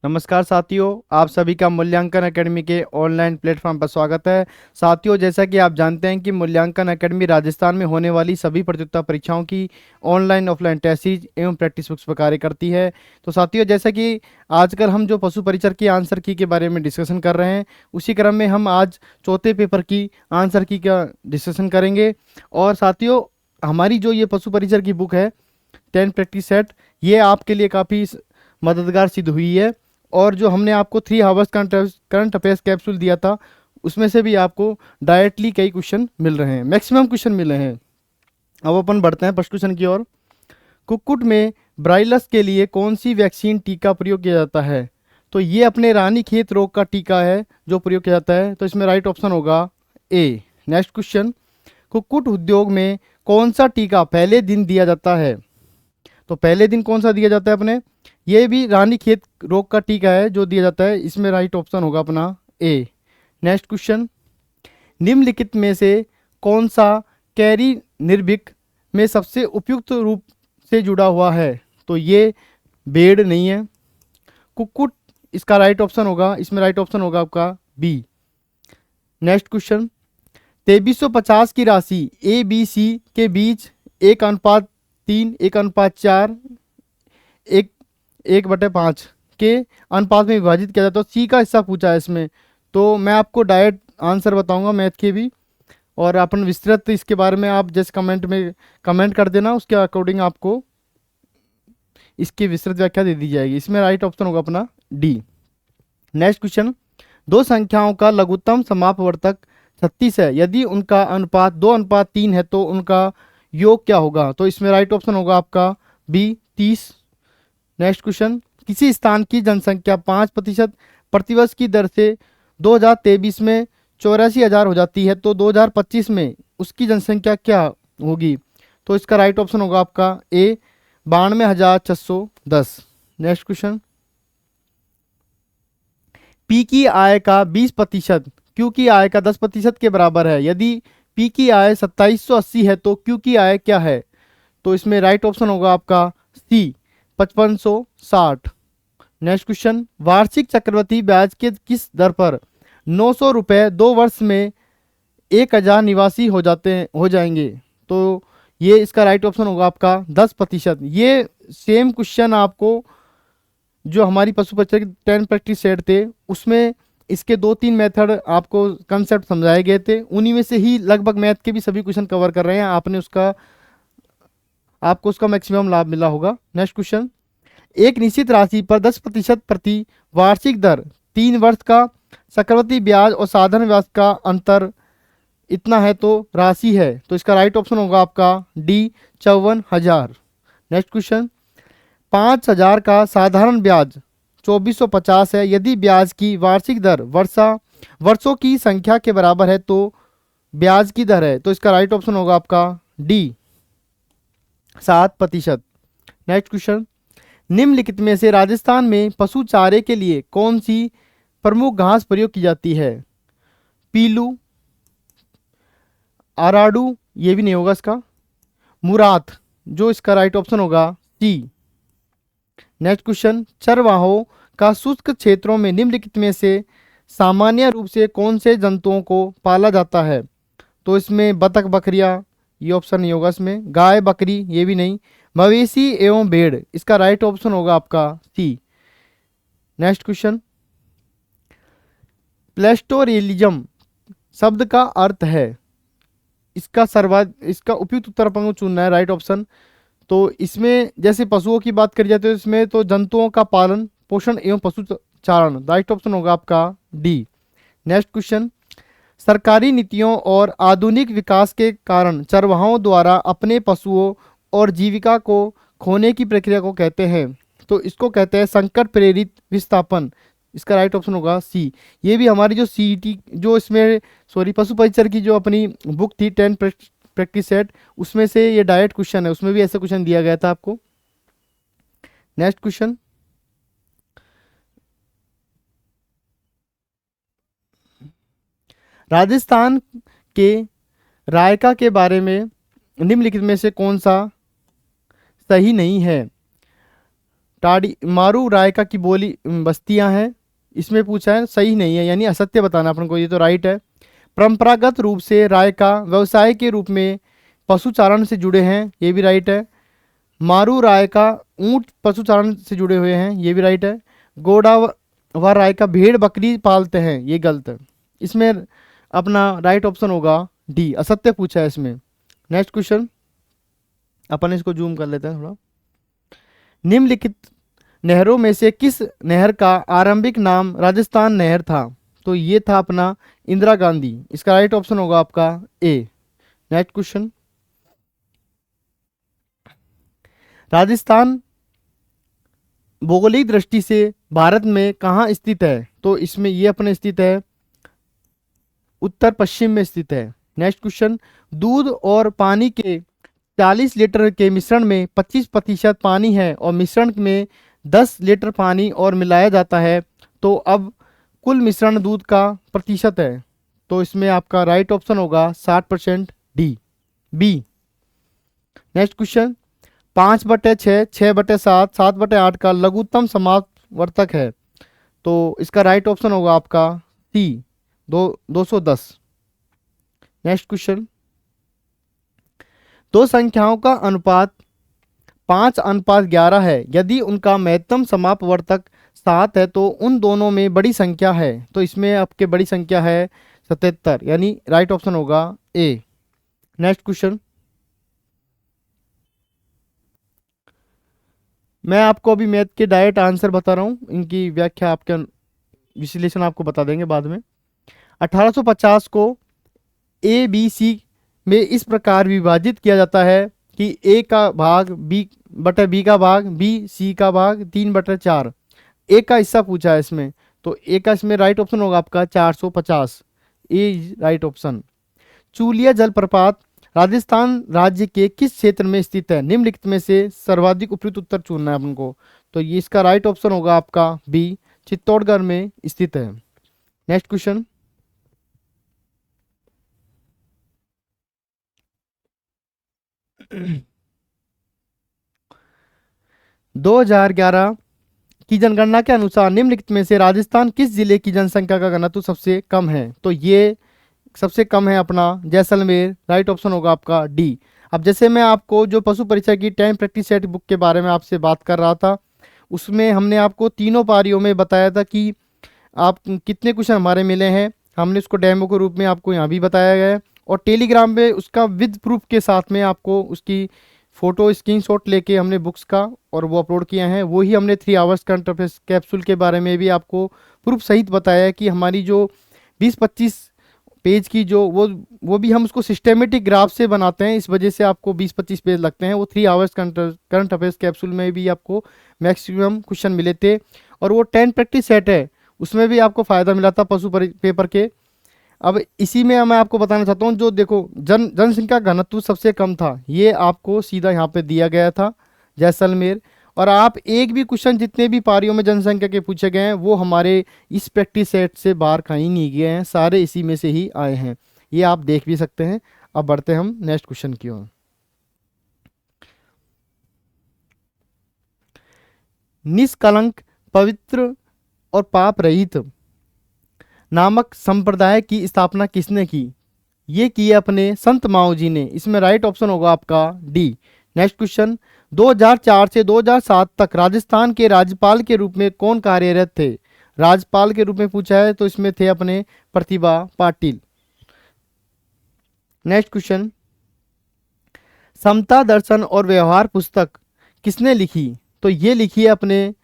नमस्कार साथियों, आप सभी का मूल्यांकन एकेडमी के ऑनलाइन प्लेटफॉर्म पर स्वागत है। साथियों, जैसा कि आप जानते हैं कि मूल्यांकन एकेडमी राजस्थान में होने वाली सभी प्रतियोगिता परीक्षाओं की ऑनलाइन ऑफलाइन टेस्ट सीरीज एवं प्रैक्टिस बुक्स पर कार्य करती है। तो साथियों, जैसा कि आजकल हम जो पशु परिचर की आंसर की के बारे में डिस्कशन कर रहे हैं, उसी क्रम में हम आज चौथे पेपर की आंसर की का डिस्कशन करेंगे। और साथियों, हमारी जो ये पशु परिचर की बुक है 10 प्रैक्टिस सेट, ये आपके लिए काफ़ी मददगार सिद्ध हुई है। और जो हमने आपको 3 आवर्स करंट अफेयर्स कैप्सूल दिया था, उसमें से भी आपको डायरेक्टली कई क्वेश्चन मिल रहे हैं, मैक्सिमम क्वेश्चन मिले हैं। अब अपन बढ़ते हैं फर्स्ट क्वेश्चन की ओर। कुक्कुट में ब्राइलस के लिए कौन सी वैक्सीन टीका प्रयोग किया जाता है? तो ये अपने रानीखेत रोग का टीका है जो प्रयोग किया जाता है। तो इसमें राइट ऑप्शन होगा ए। नेक्स्ट क्वेश्चन, कुक्कुट उद्योग में कौन सा टीका पहले दिन दिया जाता है? तो पहले दिन कौन सा दिया जाता है अपने? ये भी रानीखेत रोग का टीका है जो दिया जाता है। इसमें राइट ऑप्शन होगा अपना ए। नेक्स्ट क्वेश्चन, निम्नलिखित में से कौन सा कैरी निर्भिक में सबसे उपयुक्त रूप से जुड़ा हुआ है? तो ये भेड़ नहीं है, कुक्कुट इसका राइट ऑप्शन होगा। इसमें राइट ऑप्शन होगा आपका बी। नेक्स्ट क्वेश्चन, 2350 की राशि ए बी सी के बीच 1:3, 1:4, 1/5 के अनुपात में विभाजित किया जाता है। तो सी का हिस्सा पूछा है इसमें। तो मैं आपको डायरेक्ट आंसर बताऊंगा मैथ के भी, और अपन विस्तृत इसके बारे में आप जैसे कमेंट में कमेंट कर देना, उसके अकॉर्डिंग आपको इसकी विस्तृत व्याख्या दे दी जाएगी। इसमें राइट ऑप्शन होगा अपना डी। नेक्स्ट क्वेश्चन, दो संख्याओं का लघुत्तम समापवर्तक 36 है, यदि उनका अनुपात 2:3 है तो उनका योग क्या होगा? तो इसमें राइट ऑप्शन होगा आपका बी, 30। नेक्स्ट क्वेश्चन, किसी स्थान की जनसंख्या 5% प्रतिवर्ष की दर से 2023 में 84,000 हो जाती है, तो 2025 में उसकी जनसंख्या क्या होगी? तो इसका राइट ऑप्शन होगा आपका ए, 92,610। नेक्स्ट क्वेश्चन, पी की आय का 20% क्यू की आय का 10% के बराबर है, यदि पी की आय 2780 है तो क्यू की आय क्या है? तो इसमें राइट ऑप्शन होगा आपका सी, 5560। नेक्स्ट क्वेश्चन, वार्षिक चक्रवृद्धि ब्याज के किस दर पर 900 रुपये 2 वर्ष में 1000 निवासी हो जाएंगे? तो ये इसका राइट ऑप्शन होगा आपका 10%। ये सेम क्वेश्चन आपको जो हमारी पशु परीक्षा के 10 प्रैक्टिस सेट थे, उसमें इसके 2-3 मेथड आपको कंसेप्ट समझाए गए थे, उन्हीं में से ही लगभग मैथ के भी सभी क्वेश्चन कवर कर रहे हैं। आपको उसका मैक्सिमम लाभ मिला होगा। नेक्स्ट क्वेश्चन, एक निश्चित राशि पर 10% प्रति वार्षिक दर 3 वर्ष का चक्रवृद्धि ब्याज और साधारण ब्याज का अंतर इतना है तो राशि है। तो इसका राइट ऑप्शन होगा आपका डी, 54,000। नेक्स्ट क्वेश्चन, 5,000 का साधारण ब्याज 2450 है, यदि ब्याज की वार्षिक दर वर्षों की संख्या के बराबर है तो ब्याज की दर है। तो इसका राइट ऑप्शन होगा आपका डी, 7%। नेक्स्ट क्वेश्चन, निम्नलिखित में से राजस्थान में पशु चारे के लिए कौन सी प्रमुख घास प्रयोग की जाती है? पीलू, आराडू, ये भी नहीं होगा इसका, मुराथ, जो इसका राइट ऑप्शन होगा सी। नेक्स्ट क्वेश्चन, चरवाहों का शुष्क क्षेत्रों में निम्नलिखित में से सामान्य रूप से कौन से जंतुओं को पाला जाता है? तो इसमें बतख, बकरियां, ये ऑप्शन नहीं होगा। इसमें गाय, बकरी, ये भी नहीं। मवेशी एवं भेड़, इसका राइट ऑप्शन होगा आपका सी। नेक्स्ट क्वेश्चन, प्लेस्टोरियलिज्म शब्द का अर्थ है, इसका उपयुक्त उत्तर अपन को चुनना है, राइट ऑप्शन। तो इसमें जैसे पशुओं की बात करी जाती है, इसमें तो जंतुओं का पालन पोषण एवं पशु चारण, राइट ऑप्शन होगा आपका डी। नेक्स्ट क्वेश्चन, सरकारी नीतियों और आधुनिक विकास के कारण चरवाहों द्वारा अपने पशुओं और जीविका को खोने की प्रक्रिया को कहते हैं? तो इसको कहते हैं संकट प्रेरित विस्थापन। इसका राइट ऑप्शन होगा सी। ये भी हमारी जो सीईटी जो इसमें सॉरी पशु परिचर की जो अपनी बुक थी 10 प्रैक्टिस सेट, उसमें से ये डायरेक्ट क्वेश्चन है, उसमें भी ऐसा क्वेश्चन दिया गया था आपको। नेक्स्ट क्वेश्चन, राजस्थान के रायका के बारे में निम्नलिखित में से कौन सा सही नहीं है? टाड़ी मारू रायका की बोली बस्तियां हैं, इसमें पूछा है, सही नहीं है, यानी असत्य बताना अपन को, ये तो राइट है। परंपरागत रूप से रायका व्यवसाय के रूप में पशुचारण से जुड़े हैं, ये भी राइट है। मारू रायका ऊंट पशुचारण से जुड़े हुए हैं, ये भी राइट है। गोड़ा व रायका भेड़ बकरी पालते हैं, ये गलत है। इसमें अपना राइट ऑप्शन होगा डी, असत्य पूछा है इसमें। नेक्स्ट क्वेश्चन, अपन इसको जूम कर लेते हैं थोड़ा। निम्नलिखित नहरों में से किस नहर का आरंभिक नाम राजस्थान नहर था? तो ये था अपना इंदिरा गांधी, इसका राइट ऑप्शन होगा आपका ए। नेक्स्ट क्वेश्चन, राजस्थान भौगोलिक दृष्टि से भारत में कहाँ स्थित है? तो इसमें ये अपने स्थित है उत्तर पश्चिम में स्थित है। नेक्स्ट क्वेश्चन, दूध और पानी के 40 लीटर के मिश्रण में 25% पानी है और मिश्रण में 10 लीटर पानी और मिलाया जाता है, तो अब कुल मिश्रण दूध का प्रतिशत है? तो इसमें आपका राइट ऑप्शन होगा 60%, डी बी। नेक्स्ट क्वेश्चन, 5/6, 6/7, 7/8 का लघुत्तम समापवर्तक है, तो इसका राइट ऑप्शन होगा आपका सी, 210। नेक्स्ट क्वेश्चन, दो संख्याओं का अनुपात 5:11 है, यदि उनका महत्तम समापवर्तक 7 है तो उन दोनों में बड़ी संख्या है? तो इसमें आपके बड़ी संख्या है 77, यानी राइट ऑप्शन होगा ए। नेक्स्ट क्वेश्चन, मैं आपको अभी मैथ के डायरेक्ट आंसर बता रहा हूँ, इनकी व्याख्या आपके विश्लेषण आपको बता देंगे बाद में। 1850 को ए बी सी में इस प्रकार विभाजित किया जाता है कि ए का भाग बी का भाग, बी सी का भाग 3/4। ए का हिस्सा पूछा है इसमें, तो ए का इसमें राइट ऑप्शन होगा आपका 450, ए राइट ऑप्शन। चूलिया जलप्रपात राजस्थान राज्य के किस क्षेत्र में स्थित है? निम्नलिखित में से सर्वाधिक उपयुक्त उत्तर चुनना है अपन को, तो ये इसका राइट ऑप्शन होगा आपका बी, चित्तौड़गढ़ में स्थित है। नेक्स्ट क्वेश्चन, दो 2011 की जनगणना के अनुसार निम्नलिखित में से राजस्थान किस जिले की जनसंख्या का घनत्व सबसे कम है? तो ये सबसे कम है अपना जैसलमेर, राइट ऑप्शन होगा आपका डी। अब जैसे मैं आपको जो पशु परीक्षा की टाइम प्रैक्टिस सेट बुक के बारे में आपसे बात कर रहा था, उसमें हमने आपको तीनों पारियों में बताया था कि आप कितने क्वेश्चन हमारे मिले हैं, हमने उसको डेमो के रूप में आपको यहाँ भी बताया गया है, और टेलीग्राम पे उसका विद प्रूफ के साथ में आपको उसकी फ़ोटो स्क्रीनशॉट लेके हमने बुक्स का और वो अपलोड किया है। वही हमने 3 आवर्स करंट अफेयर्स कैप्सूल के बारे में भी आपको प्रूफ सहित बताया है कि हमारी जो 20-25 पेज की जो वो भी हम उसको सिस्टेमेटिक ग्राफ से बनाते हैं, इस वजह से आपको 20-25 पेज लगते हैं। वो 3 आवर्स करंट अफेयर्स कैप्सूल में भी आपको मैक्सिमम क्वेश्चन मिले थे, और वो 10 प्रैक्टिस सेट है उसमें भी आपको फ़ायदा मिला था पशु पेपर के। अब इसी में मैं आपको बताना चाहता हूँ, जो देखो जनसंख्या घनत्व सबसे कम था, ये आपको सीधा यहाँ पे दिया गया था जैसलमेर। और आप एक भी क्वेश्चन जितने भी पारियों में जनसंख्या के पूछे गए हैं वो हमारे इस प्रैक्टिस सेट से बाहर कहीं नहीं गए हैं, सारे इसी में से ही आए हैं, ये आप देख भी सकते हैं। अब बढ़ते हम नेक्स्ट क्वेश्चन की ओर। निष्कलंक, पवित्र और पाप रहित नामक संप्रदाय की स्थापना किसने की? ये की है अपने संत माओ जी ने, इसमें राइट ऑप्शन होगा आपका डी। नेक्स्ट क्वेश्चन, 2004 से 2007 तक राजस्थान के राज्यपाल के रूप में कौन कार्यरत थे? राज्यपाल के रूप में पूछा है तो इसमें थे अपने प्रतिभा पाटिल। नेक्स्ट क्वेश्चन, समता दर्शन और व्यवहार पुस्तक किसने लिखी? तो ये लिखी है अपने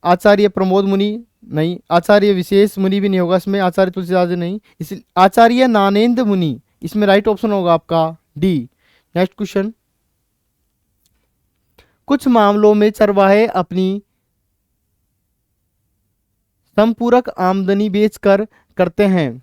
आचार्य प्रमोद मुनि, नहीं, आचार्य विशेष मुनि भी नहीं होगा इसमें, आचार्य तुलसीदास नहीं, इस आचार्य नानेन्द्र मुनि, इसमें राइट ऑप्शन होगा आपका डी। नेक्स्ट क्वेश्चन, कुछ मामलों में चरवाहे अपनी संपूरक आमदनी बेचकर करते हैं,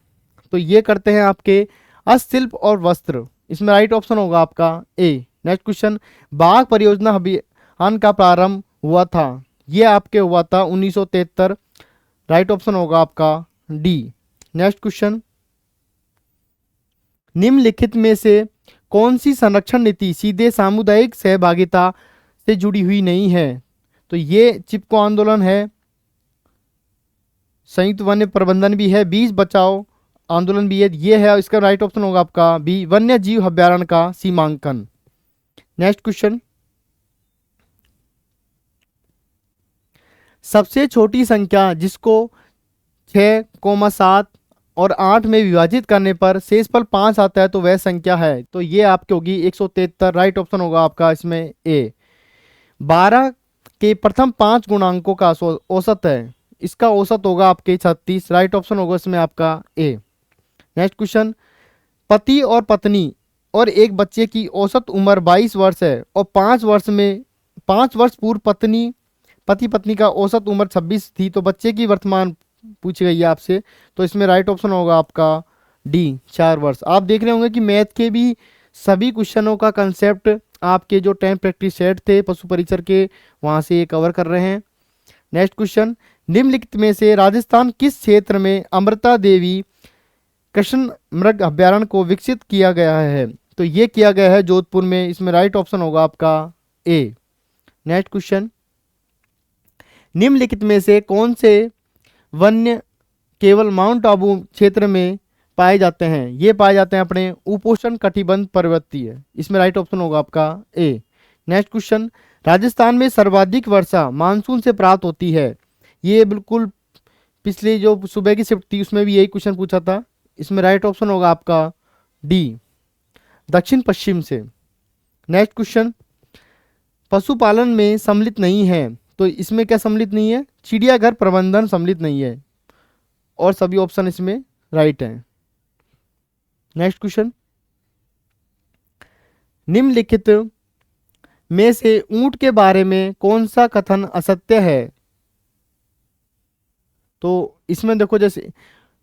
तो ये करते हैं आपके हस्तशिल्प और वस्त्र, इसमें राइट ऑप्शन होगा आपका ए। नेक्स्ट क्वेश्चन, बाघ परियोजना अभियान का प्रारंभ हुआ था, ये आपके हुआ था 1973, राइट ऑप्शन होगा आपका डी। नेक्स्ट क्वेश्चन, निम्नलिखित में से कौन सी संरक्षण नीति सीधे सामुदायिक सहभागिता से जुड़ी हुई नहीं है? तो ये चिपको आंदोलन है, संयुक्त वन्य प्रबंधन भी है, बीज बचाओ आंदोलन भी है, ये है। इसका राइट ऑप्शन होगा आपका बी, वन्य जीव अभ्यारण्य का सीमांकन। नेक्स्ट क्वेश्चन, सबसे छोटी संख्या जिसको 6, 7 और 8 में विभाजित करने पर शेषफल 5 आता है तो वह संख्या है, तो ये आपकी होगी 173। राइट ऑप्शन होगा आपका इसमें ए। 12 के प्रथम 5 गुणांकों का औसत है, इसका औसत होगा आपके 36। राइट ऑप्शन होगा इसमें आपका ए। नेक्स्ट क्वेश्चन, पति और पत्नी और एक बच्चे की औसत उम्र 22 वर्ष है और 5 वर्ष पूर्व पति पत्नी का औसत उम्र 26 थी, तो बच्चे की वर्तमान पूछी गई है आपसे, तो इसमें राइट ऑप्शन होगा आपका डी, 4 वर्ष। आप देख रहे होंगे कि मैथ के भी सभी क्वेश्चनों का कंसेप्ट आपके जो 10 प्रैक्टिस सेट थे पशु परिचर के, वहां से ये कवर कर रहे हैं। नेक्स्ट क्वेश्चन, निम्नलिखित में से राजस्थान किस क्षेत्र में अमृता देवी कृष्ण मृग अभ्यारण्य को विकसित किया गया है, तो ये किया गया है जोधपुर में, इसमें राइट ऑप्शन होगा आपका ए। नेक्स्ट क्वेश्चन, निम्नलिखित में से कौन से वन्य केवल माउंट आबू क्षेत्र में पाए जाते हैं, ये पाए जाते हैं अपने उपोष्ण कटिबंध पर्वतीय, इसमें राइट ऑप्शन होगा आपका ए। नेक्स्ट क्वेश्चन, राजस्थान में सर्वाधिक वर्षा मानसून से प्राप्त होती है, ये बिल्कुल पिछली जो सुबह की शिफ्ट थी उसमें भी यही क्वेश्चन पूछा था, इसमें राइट ऑप्शन होगा आपका डी, दक्षिण पश्चिम से। नेक्स्ट क्वेश्चन, पशुपालन में सम्मिलित नहीं है, तो इसमें क्या सम्मिलित नहीं है, चिड़ियाघर प्रबंधन सम्मिलित नहीं है, और सभी ऑप्शन इसमें राइट हैं। नेक्स्ट क्वेश्चन, निम्नलिखित में से ऊंट के बारे में कौन सा कथन असत्य है, तो इसमें देखो जैसे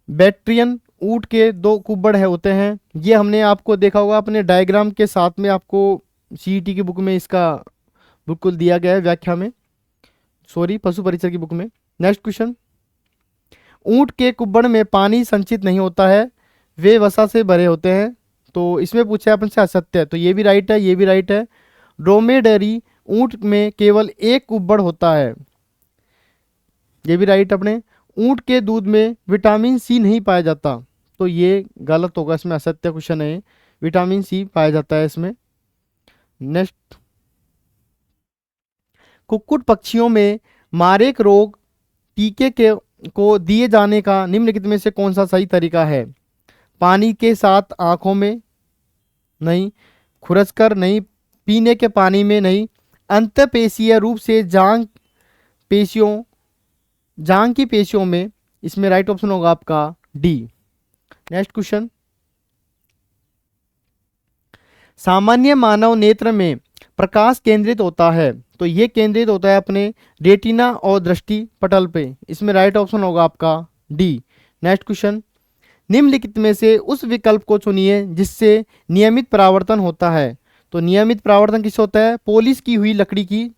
बैक्ट्रियन ऊंट के 2 कुब्बड़ है होते हैं, ये हमने आपको देखा होगा अपने डायग्राम के साथ में, आपको सीईटी की बुक में इसका बिल्कुल दिया गया है व्याख्या में, सॉरी पशु परिचर की बुक में। नेक्स्ट क्वेश्चन, ऊंट के कुब्बड़ में पानी संचित नहीं होता है, वे वसा से भरे होते हैं, तो इसमें पूछा है अपन से असत्य है, तो ये भी राइट है, ये भी राइट है। ड्रोमेडरी ऊंट में केवल एक कुब्बड़ होता है, ये भी राइट अपने। ऊंट के दूध में विटामिन सी नहीं पाया जाता, तो ये गलत होगा, इसमें असत्य क्वेश्चन है, विटामिन सी पाया जाता है इसमें। नेक्स्ट, कुक्कुट पक्षियों में मारेक रोग टीके को दिए जाने का निम्नलिखित में से कौन सा सही तरीका है, पानी के साथ आंखों में नहीं, खुरचकर नहीं, पीने के पानी में नहीं, अंतःपेशीय रूप से जांग की पेशियों में, इसमें राइट ऑप्शन होगा आपका डी। नेक्स्ट क्वेश्चन, सामान्य मानव नेत्र में प्रकाश केंद्रित होता है, तो ये केंद्रित होता है अपने रेटिना और दृष्टि पटल पे, इसमें राइट ऑप्शन होगा आपका डी। नेक्स्ट क्वेश्चन, निम्नलिखित में से उस विकल्प को चुनिए जिससे नियमित परावर्तन होता है, तो नियमित परावर्तन किससे होता है, पॉलिश की हुई लकड़ी की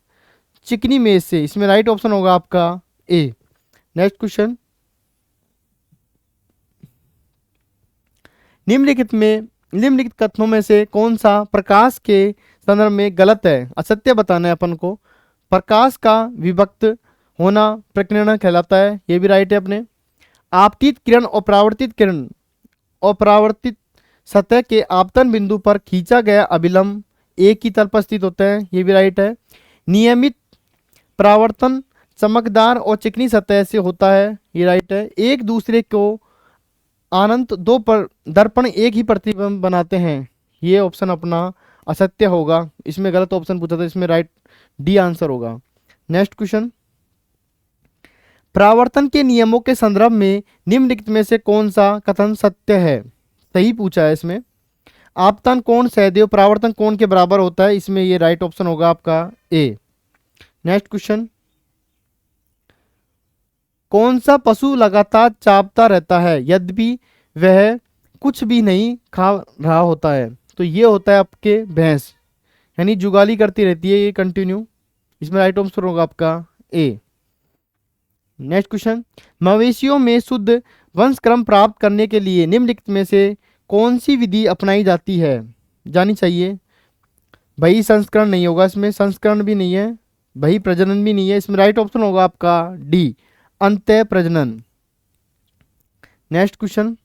चिकनी मेज से, इसमें राइट ऑप्शन होगा आपका ए। नेक्स्ट क्वेश्चन, निम्नलिखित कथनों में से कौन सा प्रकाश के संदर्भ में गलत है, असत्य बताना है अपन को। प्रकाश का विभक्त होना प्रकीर्णन कहलाता है, ये भी राइट है अपने। आपतित किरण और परावर्तित सतह के आपतन बिंदु पर खींचा गया अभिलंब एक ही तल पर स्थित होता है, ये भी राइट है। नियमित परावर्तन चमकदार और चिकनी सतह से होता है, ये राइट है। एक दूसरे को अनंत 2 पर दर्पण एक ही प्रतिबिंब बनाते हैं, ये ऑप्शन अपना असत्य होगा, इसमें गलत ऑप्शन पूछा था, इसमें राइट डी आंसर होगा। नेक्स्ट क्वेश्चन, परावर्तन के नियमों के संदर्भ में निम्नलिखित में से कौन सा कथन सत्य है, सही पूछा है इसमें। आपतन कोण सहदेव परावर्तन कोण के बराबर होता है, इसमें ये राइट ऑप्शन होगा आपका ए। नेक्स्ट क्वेश्चन, कौन सा पशु लगातार चापता रहता है यद्यपि वह कुछ भी नहीं खा रहा होता है, तो ये होता है आपके भैंस, यानी जुगाली करती रहती है ये कंटिन्यू, इसमें राइट आंसर होगा आपका ए। नेक्स्ट क्वेश्चन, मवेशियों में शुद्ध वंशक्रम प्राप्त करने के लिए निम्नलिखित में से कौन सी विधि अपनाई जाती है, जानी चाहिए। भाई संस्करण नहीं होगा, इसमें संस्करण भी नहीं है, वही प्रजनन भी नहीं है, इसमें राइट ऑप्शन होगा आपका डी, अंतः प्रजनन। नेक्स्ट क्वेश्चन,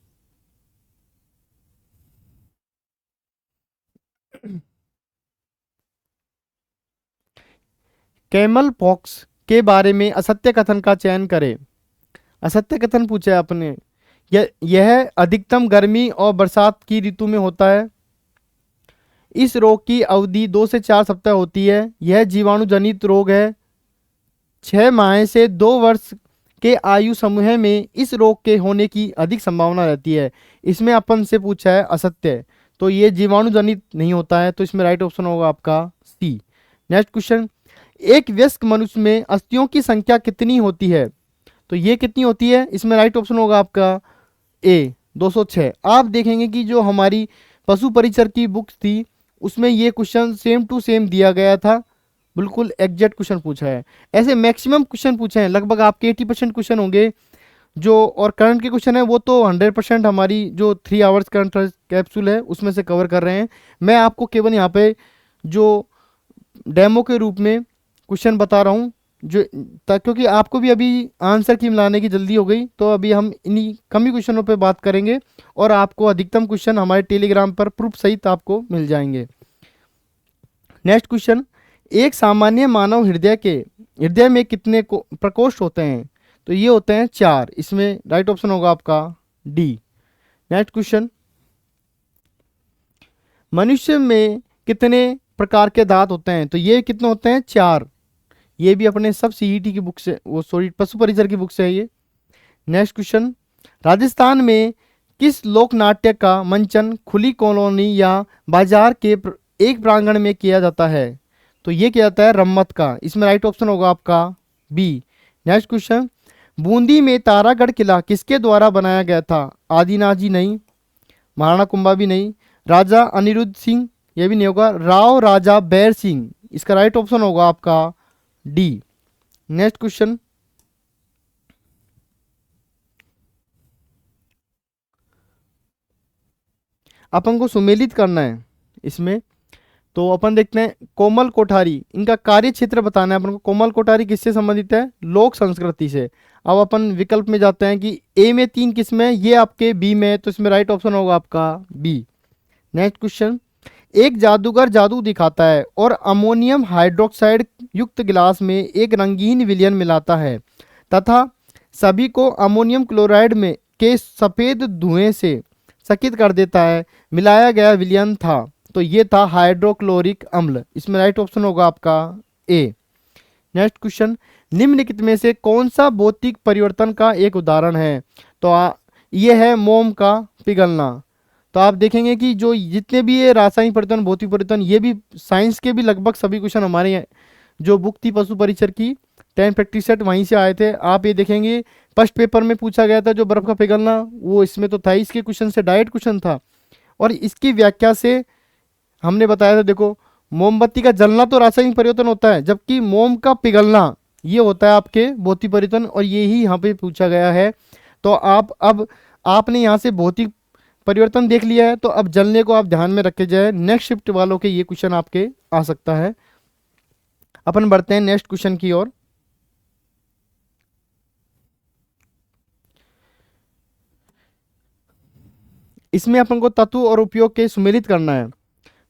कैमल पॉक्स के बारे में असत्य कथन का चयन करें। असत्य कथन पूछा है आपने। यह अधिकतम गर्मी और बरसात की ऋतु में होता है। इस रोग की अवधि 2 से 4 सप्ताह होती है। यह जीवाणु जनित रोग है। 6 माह से 2 वर्ष के आयु समूह में इस रोग के होने की अधिक संभावना रहती है। इसमें अपन से पूछा है असत्य, तो ये जीवाणु जनित नहीं होता है, तो इसमें राइट ऑप्शन होगा आपका सी। नेक्स्ट क्वेश्चन, एक वयस्क मनुष्य में अस्थियों की संख्या कितनी होती है? तो ये कितनी होती है? इसमें राइट ऑप्शन होगा आपका ए, 206। आप देखेंगे कि जो हमारी पशु परिचर की बुक्स थी उसमें ये क्वेश्चन सेम टू सेम दिया गया था, बिल्कुल एग्जैक्ट क्वेश्चन पूछा है। ऐसे मैक्सिमम क्वेश्चन पूछे हैं, लगभग आपके 80% क्वेश्चन होंगे जो, और करंट के क्वेश्चन है वो तो 100% हमारी जो 3 आवर्स करंट कैप्सूल है उसमें से कवर कर रहे हैं। मैं आपको केवल यहाँ पे जो डेमो के रूप में क्वेश्चन बता रहा हूँ, जो क्योंकि आपको भी अभी आंसर की मिलाने की जल्दी हो गई, तो अभी हम इन्हीं कम ही क्वेश्चनों पे बात करेंगे और आपको अधिकतम क्वेश्चन हमारे टेलीग्राम पर प्रूफ सहित आपको मिल जाएंगे। नेक्स्ट क्वेश्चन, एक सामान्य मानव हृदय में कितने प्रकोष्ठ होते हैं? तो ये होते हैं 4। इसमें राइट ऑप्शन होगा आपका डी। नेक्स्ट क्वेश्चन, मनुष्य में कितने प्रकार के दांत होते हैं? तो ये कितने होते हैं? 4। ये भी अपने सब सीईटी की बुक से, वो सॉरी पशु परिचर की बुक से है ये। नेक्स्ट क्वेश्चन, राजस्थान में किस लोक नाट्य का मंचन खुली कॉलोनी या बाजार के एक प्रांगण में किया जाता है? तो ये किया जाता है रम्मत का। इसमें राइट ऑप्शन होगा आपका बी। नेक्स्ट क्वेश्चन, बूंदी में तारागढ़ किला किसके द्वारा बनाया गया था? आदिनाथ जी नहीं, महाराणा कुंभा भी नहीं, राजा अनिरुद्ध सिंह ये भी नहीं होगा, राव राजा बैर सिंह। इसका राइट ऑप्शन होगा आपका डी। नेक्स्ट क्वेश्चन, अपन को सुमेलित करना है इसमें, तो अपन देखते हैं कोमल कोठारी, इनका कार्य क्षेत्र बताना है अपन को। कोमल कोठारी किससे संबंधित है? लोक संस्कृति से। अब अपन विकल्प में जाते हैं कि ए में 3 किस्में, ये आपके बी में है, तो इसमें राइट ऑप्शन होगा आपका बी। नेक्स्ट क्वेश्चन, एक जादूगर जादू दिखाता है और अमोनियम हाइड्रोक्साइड युक्त गिलास में एक रंगीन विलयन मिलाता है तथा सभी को अमोनियम क्लोराइड में के सफ़ेद धुएं से चकित कर देता है। मिलाया गया विलयन था, तो ये था हाइड्रोक्लोरिक अम्ल। इसमें राइट ऑप्शन होगा आपका ए। नेक्स्ट क्वेश्चन, निम्नलिखित में से कौन सा भौतिक परिवर्तन का एक उदाहरण है? तो ये है मोम का पिघलना। तो आप देखेंगे कि जो जितने भी ये रासायनिक परिवर्तन, भौतिक परिवर्तन, ये भी साइंस के भी लगभग सभी क्वेश्चन हमारे जो बुक थी पशु परिचर की 10 प्रैक्टिस सेट वहीं से आए थे। आप ये देखेंगे फर्स्ट पेपर में पूछा गया था जो बर्फ का पिघलना, वो इसमें तो था, इसके क्वेश्चन से डायरेक्ट क्वेश्चन था। और इसकी व्याख्या से हमने बताया था, देखो मोमबत्ती का जलना तो रासायनिक परिवर्तन होता है, जबकि मोम का पिघलना ये होता है आपके भौतिक परिवर्तन, और ये ही यहाँ पे पूछा गया है। तो अब आपने यहाँ से भौतिक परिवर्तन देख लिया है, तो अब जलने को आप ध्यान में रखे जाए। नेक्स्ट शिफ्ट वालों के ये क्वेश्चन आपके आ सकता है। अपन बढ़ते हैं नेक्स्ट क्वेश्चन की ओर। इसमें अपन को तत्व और उपयोग के सुमेलित करना है।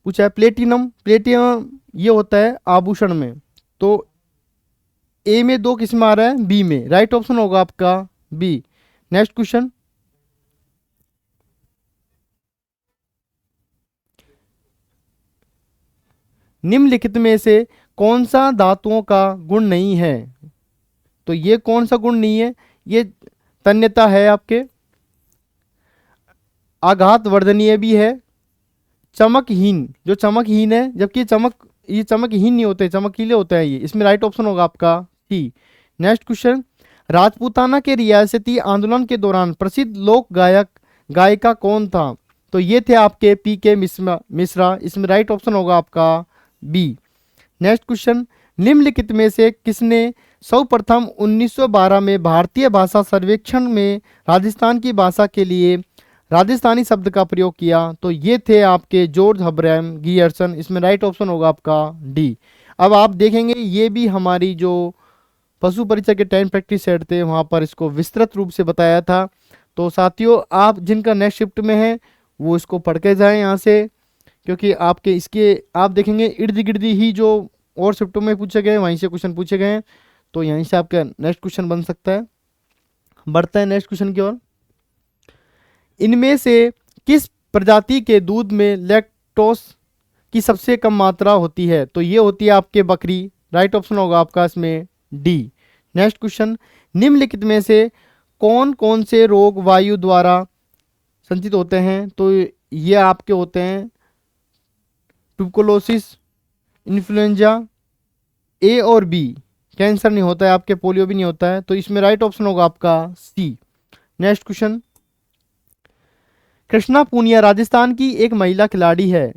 पूछा है प्लेटिनम ये होता है आभूषण में, तो ए में 2 किस्म आ रहा है, बी में राइट ऑप्शन होगा आपका बी। नेक्स्ट क्वेश्चन, निम्नलिखित में से कौन सा धातुओं का गुण नहीं है? तो ये कौन सा गुण नहीं है? ये तन्यता है आपके, आघात वर्धनीय भी है, चमकहीन, जो चमकहीन है, जबकि ये चमकहीन नहीं होते, चमकीले होते हैं ये। इसमें राइट ऑप्शन होगा आपका सी। नेक्स्ट क्वेश्चन, राजपूताना के रियासती आंदोलन के दौरान प्रसिद्ध लोक गायिका कौन था? तो ये थे आपके पी.के. मिश्रा। इसमें राइट ऑप्शन होगा आपका बी। नेक्स्ट क्वेश्चन, निम्नलिखित में से किसने सर्वप्रथम 1912 में भारतीय भाषा सर्वेक्षण में राजस्थान की भाषा के लिए राजस्थानी शब्द का प्रयोग किया? तो ये थे आपके जॉर्ज हब्राहम गियर्सन। इसमें राइट ऑप्शन होगा आपका डी। अब आप देखेंगे ये भी हमारी जो पशु परीक्षा के 10 प्रैक्टिस सेट थे वहाँ पर इसको विस्तृत रूप से बताया था। तो साथियों, आप जिनका नेक्स्ट शिफ्ट में है वो इसको पढ़ के जाएं यहाँ से, क्योंकि आपके इसके आप देखेंगे इर्द गिर्द ही जो और शिफ्टों में पूछे गए वहीं से क्वेश्चन पूछे गए हैं, तो यहीं से आपका नेक्स्ट क्वेश्चन बन सकता है। बढ़ते हैं नेक्स्ट क्वेश्चन की ओर। इनमें से किस प्रजाति के दूध में लैक्टोस की सबसे कम मात्रा होती है? तो ये होती है आपके बकरी। राइट ऑप्शन होगा आपका इसमें डी। नेक्स्ट क्वेश्चन, निम्नलिखित में से कौन कौन से रोग वायु द्वारा संचित होते हैं? तो ये आपके होते हैं ट्यूबरकुलोसिस, इन्फ्लुएंजा, ए और बी। कैंसर नहीं होता है आपके, पोलियो भी नहीं होता है, तो इसमें राइट ऑप्शन होगा आपका सी। नेक्स्ट क्वेश्चन, कृष्णा पूनिया राजस्थान की एक महिला खिलाड़ी है,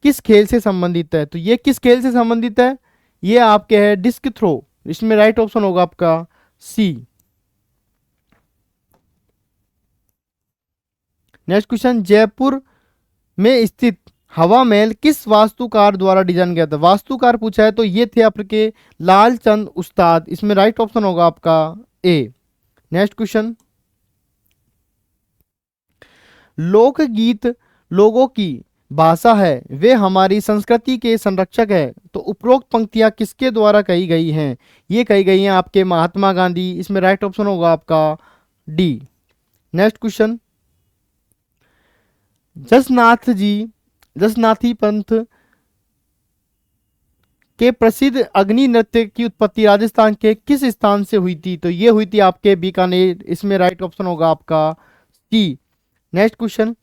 किस खेल से संबंधित है? तो ये किस खेल से संबंधित है? ये आपके है डिस्क थ्रो। इसमें राइट ऑप्शन होगा आपका सी। नेक्स्ट क्वेश्चन, जयपुर में स्थित हवा महल किस वास्तुकार द्वारा डिजाइन किया था? वास्तुकार पूछा है तो ये थे आपके लालचंद उस्ताद। इसमें राइट ऑप्शन होगा आपका ए। नेक्स्ट क्वेश्चन, लोकगीत लोगों की भाषा है, वे हमारी संस्कृति के संरक्षक है, तो उपरोक्त पंक्तियां किसके द्वारा कही गई हैं? ये कही गई हैं आपके महात्मा गांधी। इसमें राइट ऑप्शन होगा आपका डी। नेक्स्ट क्वेश्चन, जसनाथी पंथ के प्रसिद्ध अग्नि नृत्य की उत्पत्ति राजस्थान के किस स्थान से हुई थी? तो ये हुई थी आपके बीकानेर। इसमें राइट ऑप्शन होगा आपका सी। नेक्स्ट क्वेश्चन,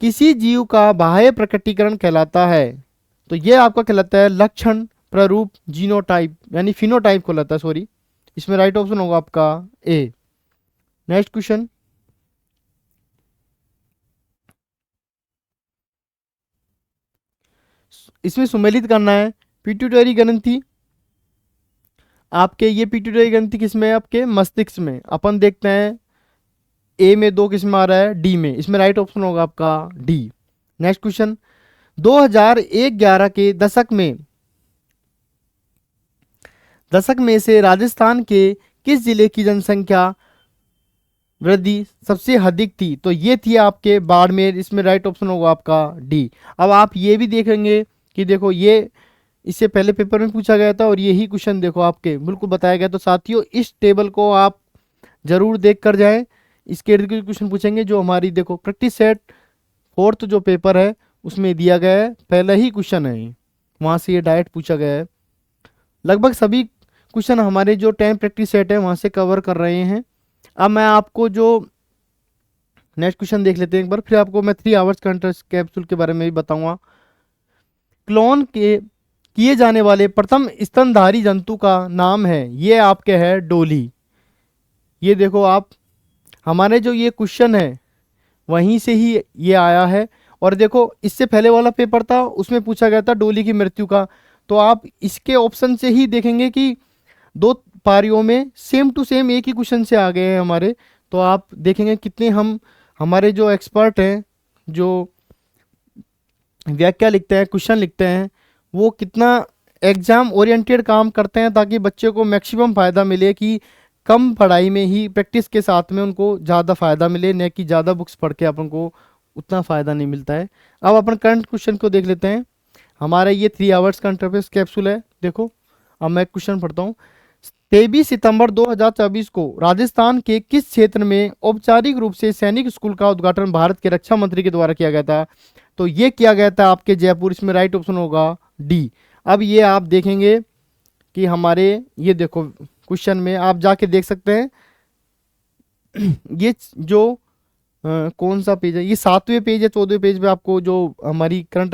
किसी जीव का बाह्य प्रकटीकरण कहलाता है? तो ये आपका कहलाता है लक्षण, प्रारूप, जीनोटाइप, यानी फिनोटाइप कहलाता है, सॉरी। इसमें राइट ऑप्शन होगा आपका ए। नेक्स्ट क्वेश्चन, इसमें सुमेलित करना है पिट्यूटरी ग्रंथि। आपके ये पिट्यूटरी ग्रंथि किसमें है? आपके मस्तिष्क में। अपन देखते हैं ए में 2 किस में आ रहा है, डी में। इसमें राइट ऑप्शन होगा आपका डी। नेक्स्ट क्वेश्चन, 2001-11 के दशक में से राजस्थान के किस जिले की जनसंख्या वृद्धि सबसे अधिक थी? तो ये थी आपके बाड़मेर। इसमें राइट ऑप्शन होगा आपका डी। अब आप ये भी देखेंगे कि देखो ये इससे पहले पेपर में पूछा गया था और यही क्वेश्चन देखो आपके बिल्कुल बताया गया। तो साथियों, इस टेबल को आप जरूर देख कर जाएं। इसके इर्द गिर्द क्वेश्चन पूछेंगे जो हमारी देखो प्रैक्टिस सेट 4th जो पेपर है उसमें दिया गया है, पहला ही क्वेश्चन है, वहाँ से ये डायरेक्ट पूछा गया है। लगभग सभी क्वेश्चन हमारे जो 10 प्रैक्टिस सेट है वहाँ से कवर कर रहे हैं। अब मैं आपको जो नेक्स्ट क्वेश्चन देख लेते हैं एक बार, फिर आपको मैं 3 आवर्स कंट्रेस्ट कैप्सूल के बारे में भी बताऊंगा। क्लोन के किए जाने वाले प्रथम स्तनधारी जंतु का नाम है, ये आपके है डोली। ये देखो आप, हमारे जो ये क्वेश्चन है वहीं से ही ये आया है। और देखो इससे पहले वाला पेपर था उसमें पूछा गया था डोली की मृत्यु का, तो आप इसके ऑप्शन से ही देखेंगे कि 2 पारियों में सेम टू सेम एक ही क्वेश्चन से आ गए हैं हमारे। तो आप देखेंगे कितने हमारे जो एक्सपर्ट हैं, जो व्याख्या लिखते हैं, क्वेश्चन लिखते हैं, वो कितना एग्जाम ओरिएंटेड काम करते हैं ताकि बच्चे को मैक्सिमम फ़ायदा मिले, कि कम पढ़ाई में ही प्रैक्टिस के साथ में उनको ज़्यादा फ़ायदा मिले, न कि ज़्यादा बुक्स पढ़ के अपन को उतना फ़ायदा नहीं मिलता है। अब अपन करंट क्वेश्चन को देख लेते हैं। हमारा ये 3 आवर्स का इंटरफेस कैप्सूल है। देखो अब मैं क्वेश्चन पढ़ता हूँ। 23 सितंबर 2024 को राजस्थान के किस क्षेत्र में औपचारिक रूप से सैनिक स्कूल का उद्घाटन भारत के रक्षा मंत्री के द्वारा किया गया था? तो ये किया गया था आपके जयपुर। इसमें राइट ऑप्शन होगा डी। अब ये आप देखेंगे कि हमारे ये देखो क्वेश्चन में आप जाके देख सकते हैं ये जो कौन सा पेज है, ये 7वें पेज है, 14वें पेज पे आपको जो हमारी करंट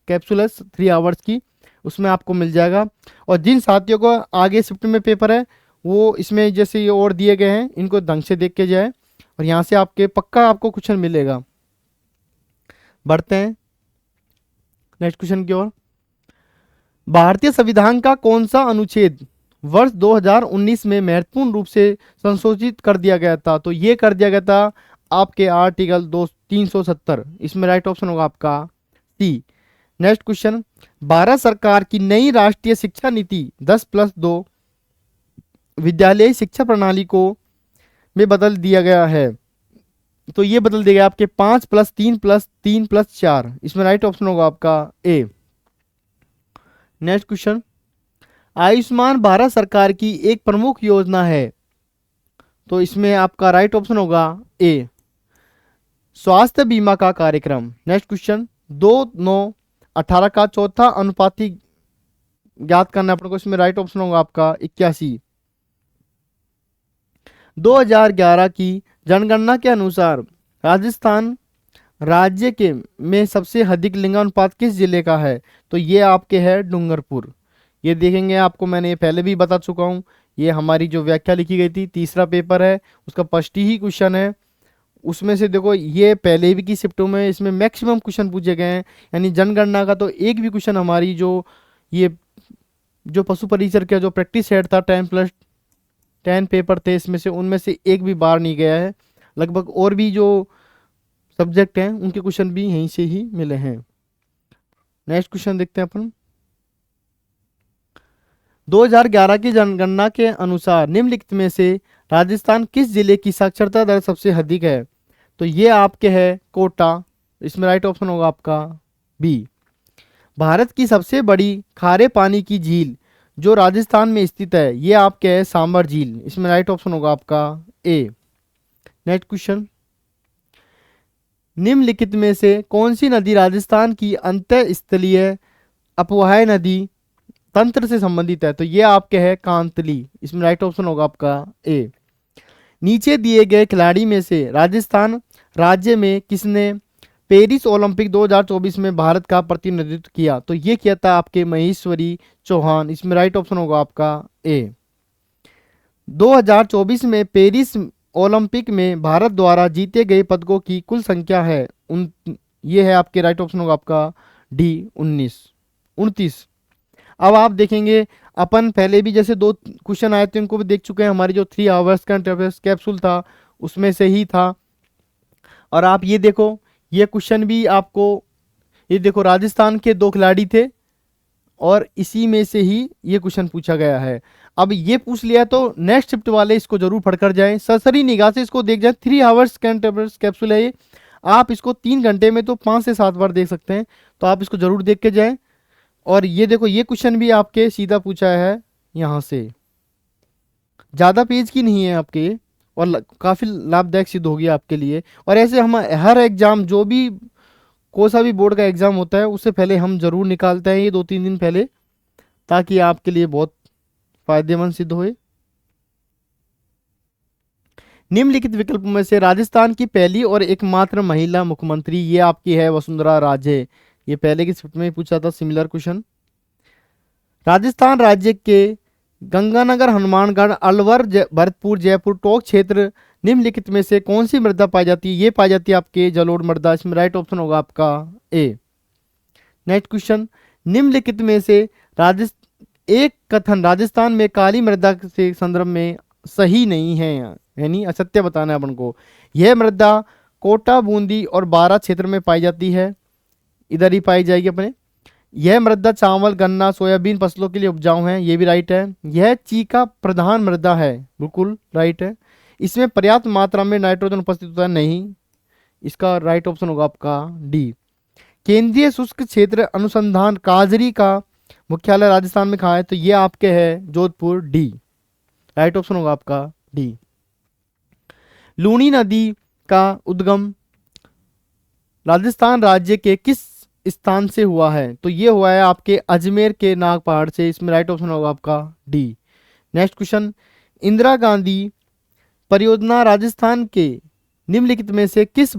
कैप्सूल है 3 आवर्स की उसमें आपको मिल जाएगा। और जिन साथियों को आगे शिफ्ट में पेपर है वो इसमें जैसे ये और दिए गए हैं इनको ढंग से देख के जाए और यहाँ से आपके पक्का आपको क्वेश्चन मिलेगा। बढ़ते हैं नेक्स्ट क्वेश्चन की ओर। भारतीय संविधान का कौन सा अनुच्छेद वर्ष 2019 में महत्वपूर्ण रूप से संशोधित कर दिया गया था? तो ये कर दिया गया था आपके आर्टिकल 370। इसमें राइट ऑप्शन होगा आपका सी। नेक्स्ट क्वेश्चन, भारत सरकार की नई राष्ट्रीय शिक्षा नीति 10+2 विद्यालयी शिक्षा प्रणाली को में बदल दिया गया है। तो ये बदल दिया गया आपके 5+3+3+4, इसमें राइट ऑप्शन होगा आपका ए। नेक्स्ट क्वेश्चन, आयुष्मान भारत सरकार की एक प्रमुख योजना है। तो इसमें आपका राइट ऑप्शन होगा ए, स्वास्थ्य बीमा का कार्यक्रम। नेक्स्ट क्वेश्चन, 2:9:18 का चौथा अनुपाती ज्ञात करना है अपन को, इसमें राइट ऑप्शन होगा आपका 81। 2011 की जनगणना के अनुसार राजस्थान राज्य के में सबसे अधिक लिंगानुपात किस जिले का है? तो ये आपके है डूंगरपुर। ये देखेंगे, आपको मैंने ये पहले भी बता चुका हूँ। ये हमारी जो व्याख्या लिखी गई थी, तीसरा पेपर है, उसका फर्स्ट ही क्वेश्चन है। उसमें से देखो, ये पहले भी की शिफ्टों में इसमें मैक्सिमम क्वेश्चन पूछे गए हैं, यानी जनगणना का तो एक भी क्वेश्चन हमारी जो पशु परिचर का जो प्रैक्टिस सेट था 10+10 पेपर थे, इसमें से उनमें से एक भी बार नहीं गया है। लगभग और भी जो सब्जेक्ट हैं उनके क्वेश्चन भी यहीं से ही मिले हैं। नेक्स्ट क्वेश्चन देखते हैं अपन। 2011 की जनगणना के अनुसार निम्नलिखित में से राजस्थान किस जिले की साक्षरता दर सबसे अधिक है? तो ये आपके है कोटा, इसमें राइट ऑप्शन होगा आपका बी। भारत की सबसे बड़ी खारे पानी की झील जो राजस्थान में स्थित है, ये आपके है सांबर झील, इसमें राइट ऑप्शन होगा आपका ए। नेक्स्ट क्वेश्चन, निम्नलिखित में से कौन सी नदी राजस्थान की अंतःस्थलीय अपवाह नदी तंत्र से संबंधित है? तो ये आपके है कांतली, इसमें राइट ऑप्शन होगा आपका ए। नीचे दिए गए खिलाड़ी में से राजस्थान राज्य में किसने पेरिस ओलंपिक 2024 में भारत का प्रतिनिधित्व किया? तो ये किया था आपके महेश्वरी चौहान, इसमें राइट ऑप्शन होगा आपका ए। 2024 में पेरिस ओलंपिक में भारत द्वारा जीते गए पदकों की कुल संख्या है ये है आपके राइट ऑप्शन होगा आपका डी 29। अब आप देखेंगे, अपन पहले भी जैसे 2 क्वेश्चन आए थे उनको भी देख चुके हैं। हमारी जो 3 आवर्स का कैप्सूल था उसमें से ही था। और आप ये देखो, ये क्वेश्चन भी आपको, ये देखो राजस्थान के 2 खिलाड़ी थे और इसी में से ही ये क्वेश्चन पूछा गया है। अब ये पूछ लिया तो नेक्स्ट शिफ्ट वाले इसको जरूर पढ़कर जाएं, सरसरी निगाह से इसको देख जाएं। 3 आवर्स कैप्सूल है ये, आप इसको 3 घंटे में तो 5 से 7 बार देख सकते हैं। तो आप इसको जरूर देख के जाएं। और ये देखो, ये क्वेश्चन भी आपके सीधा पूछा है यहाँ से, ज़्यादा पेज की नहीं है आपके, और काफ़ी लाभदायक सिद्ध होगी आपके लिए। और ऐसे हम हर एग्जाम, जो भी कोई सा भी बोर्ड का एग्जाम होता है, उससे पहले हम जरूर निकालते हैं ये 2-3 दिन पहले, ताकि आपके लिए बहुत फायदेमंद सिद्ध होए। निम्नलिखित विकल्पों में से राजस्थान की पहली और एकमात्र महिला मुख्यमंत्री, ये आपकी है वसुंधरा राजे। ये पहले की शिफ्ट में पूछा था सिमिलर क्वेश्चन। राजस्थान राज्य के गंगानगर, हनुमानगढ़, अलवर, भरतपुर, जयपुर, टोंक क्षेत्र निम्नलिखित में से कौन सी मृदा पाई जाती है? ये पाई जाती है आपके जलोढ़ मृदा, इसमें राइट ऑप्शन होगा आपका ए। नेक्स्ट क्वेश्चन, निम्नलिखित में से एक कथन राजस्थान में काली मृदा से संदर्भ में सही नहीं है, यानी असत्य बताना है अपन को। यह मृदा कोटा, बूंदी और बारां क्षेत्र में पाई जाती है, इधर ही पाई जाएगी अपने। यह मृदा चावल, गन्ना, सोयाबीन फसलों के लिए उपजाऊ है, ये भी राइट है। यह चीका प्रधान मृदा है, बिल्कुल राइट है। इसमें पर्याप्त मात्रा में नाइट्रोजन उपस्थित होता है, नहीं, इसका राइट ऑप्शन होगा आपका डी। केंद्रीय शुष्क क्षेत्र अनुसंधान काजरी का मुख्यालय राजस्थान में कहाँ है? तो ये आपके है जोधपुर, डी, राइट ऑप्शन होगा आपका डी। लूनी नदी का उद्गम राजस्थान राज्य के किस स्थान से हुआ है? तो ये हुआ है आपके अजमेर के नाग पहाड़ से, इसमें राइट ऑप्शन होगा आपका D. Next question, Indira Gandhi परियोजना राजस्थान के निम्नलिखित में से किस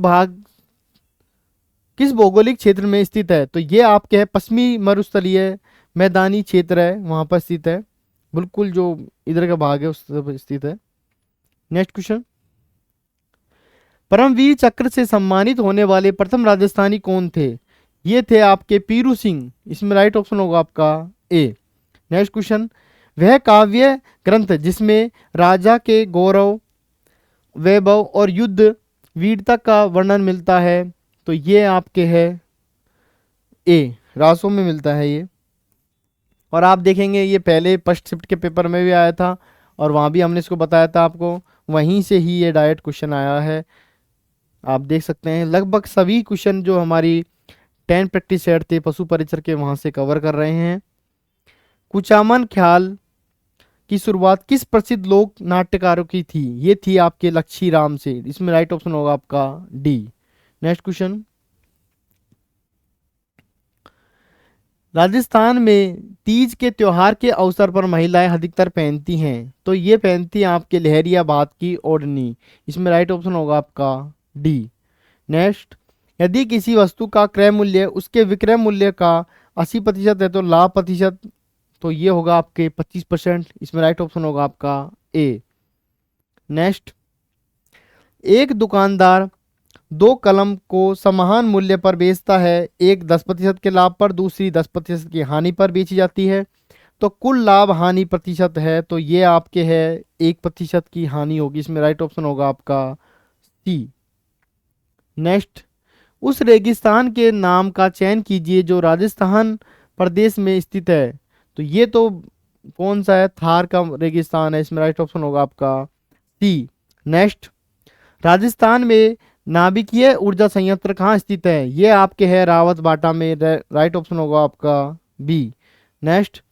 भौगोलिक क्षेत्र में स्थित है? तो ये आपके है पश्चिमी मरुस्थलीय मैदानी क्षेत्र है, वहां पर स्थित है, बिल्कुल जो इधर का भाग है उस पर स्थित है। नेक्स्ट क्वेश्चन, परमवीर चक्र से सम्मानित होने वाले प्रथम राजस्थानी कौन थे? ये थे आपके पीरू सिंह, इसमें राइट ऑप्शन होगा आपका ए। नेक्स्ट क्वेश्चन, वह काव्य ग्रंथ जिसमें राजा के गौरव, वैभव और युद्ध वीरता का वर्णन मिलता है, तो ये आपके है ए, रासों में मिलता है ये। और आप देखेंगे ये पहले फर्स्ट शिफ्ट के पेपर में भी आया था और वहाँ भी हमने इसको बताया था आपको, वहीं से ही ये डायरेक्ट क्वेश्चन आया है। आप देख सकते हैं लगभग सभी क्वेश्चन जो हमारी 10 प्रैक्टिस सेट थे पशु परिचर के, वहाँ से कवर कर रहे हैं। कुचामन ख्याल की शुरुआत किस प्रसिद्ध लोक नाट्यकारों की थी? ये थी आपके लक्ष्मी राम से। इसमें राइट ऑप्शन होगा आपका डी। नेक्स्ट क्वेश्चन, राजस्थान में तीज के त्योहार के अवसर पर महिलाएं अधिकतर पहनती हैं, तो ये पहनती हैं आपके लहरिया बात की ओढ़नी। इसमें राइट ऑप्शन होगा आपका डी। नेक्स्ट, यदि किसी वस्तु का क्रय मूल्य उसके विक्रय मूल्य का 80% है तो लाभ प्रतिशत, तो ये होगा आपके 25%। इसमें राइट ऑप्शन होगा आपका ए। नेक्स्ट, एक दुकानदार दो कलम को समान मूल्य पर बेचता है, एक 10% के लाभ पर, दूसरी 10% की हानि पर बेची जाती है, तो कुल लाभ हानि प्रतिशत है, तो ये आपके है 1% की हानि होगी। इसमें राइट ऑप्शन होगा आपका सी। नेक्स्ट, उस रेगिस्तान के नाम का चयन कीजिए जो राजस्थान प्रदेश में स्थित है, तो ये तो कौन सा है? थार का रेगिस्तान है। इसमें राइट ऑप्शन होगा आपका सी। नेक्स्ट, राजस्थान में नाभिकीय ऊर्जा संयंत्र कहाँ स्थित है? ये आपके है रावत बाटा में। राइट ऑप्शन होगा आपका बी। नेक्स्ट,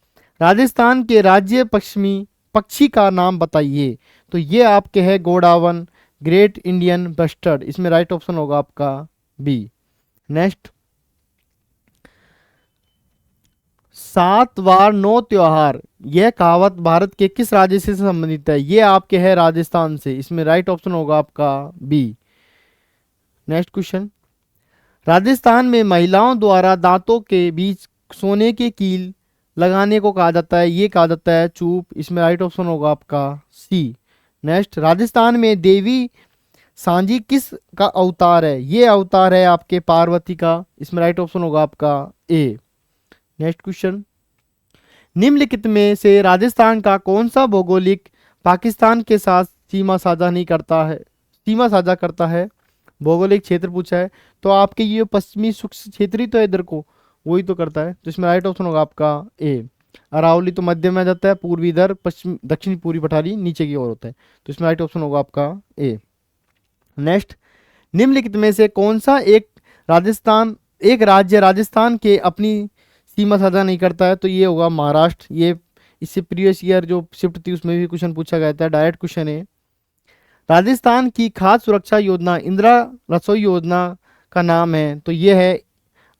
राजस्थान के राज्य पश्चिमी पक्षी का नाम बताइए, तो ये आपके है गोडावन, ग्रेट इंडियन बस्टर्ड। इसमें राइट ऑप्शन होगा आपका बी। नेक्स्ट, 7 वार 9 त्योहार, यह कहावत भारत के किस राज्य से संबंधित है? ये आपके है राजस्थान से। इसमें राइट ऑप्शन होगा आपका बी। नेक्स्ट क्वेश्चन, राजस्थान में महिलाओं द्वारा दांतों के बीच सोने के कील लगाने को कहा जाता है, ये कहा जाता है चूप। इसमें राइट ऑप्शन होगा आपका सी। नेक्स्ट, राजस्थान में देवी सांझी किस का अवतार है? ये अवतार है आपके पार्वती का। इसमें राइट ऑप्शन होगा आपका ए। नेक्स्ट क्वेश्चन, निम्नलिखित में से राजस्थान का कौन सा भौगोलिक पाकिस्तान के साथ सीमा साझा नहीं करता है, सीमा साझा करता है? भौगोलिक क्षेत्र पूछा है, तो आपके ये पश्चिमी शुष्क क्षेत्र ही तो है, इधर को वही तो करता है। तो इसमें राइट ऑप्शन होगा आपका ए। अरावली तो मध्य में आ जाता है, पूर्वी इधर, पश्चिम दक्षिणी पूर्वी पठारी नीचे की ओर होता है। तो इसमें राइट ऑप्शन होगा आपका ए। नेक्स्ट, निम्नलिखित में से कौन सा एक राज्य राजस्थान के अपनी सीमा साझा नहीं करता है? तो ये होगा महाराष्ट्र। ये इससे प्रीवियस ईयर जो शिफ्ट थी उसमें भी क्वेश्चन पूछा गया था, डायरेक्ट क्वेश्चन है। राजस्थान की खाद्य सुरक्षा योजना इंदिरा रसोई योजना का नाम है, तो ये है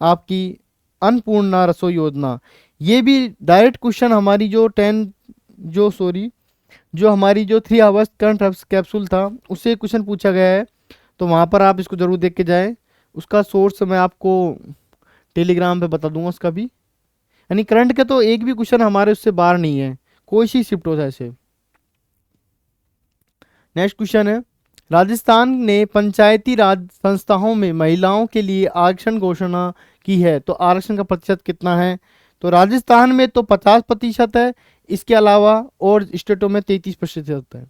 आपकी अन्नपूर्णा रसोई योजना। ये भी डायरेक्ट क्वेश्चन हमारी जो 10 जो सॉरी जो हमारी जो 3 आवर्स करंट कैप्सूल था उससे क्वेश्चन पूछा गया है, तो वहाँ पर आप इसको जरूर देख के जाएं। उसका सोर्स मैं आपको टेलीग्राम पे बता दूंगा उसका भी। यानी करंट के तो एक भी क्वेश्चन हमारे उससे बाहर नहीं है, कोई सी शिफ्ट हो जाए ऐसे। नेक्स्ट क्वेश्चन है, राजस्थान ने पंचायती राज संस्थाओं में महिलाओं के लिए आरक्षण घोषणा की है, तो आरक्षण का प्रतिशत कितना है? तो राजस्थान में तो 50% है, इसके अलावा और स्टेटों में 33% है।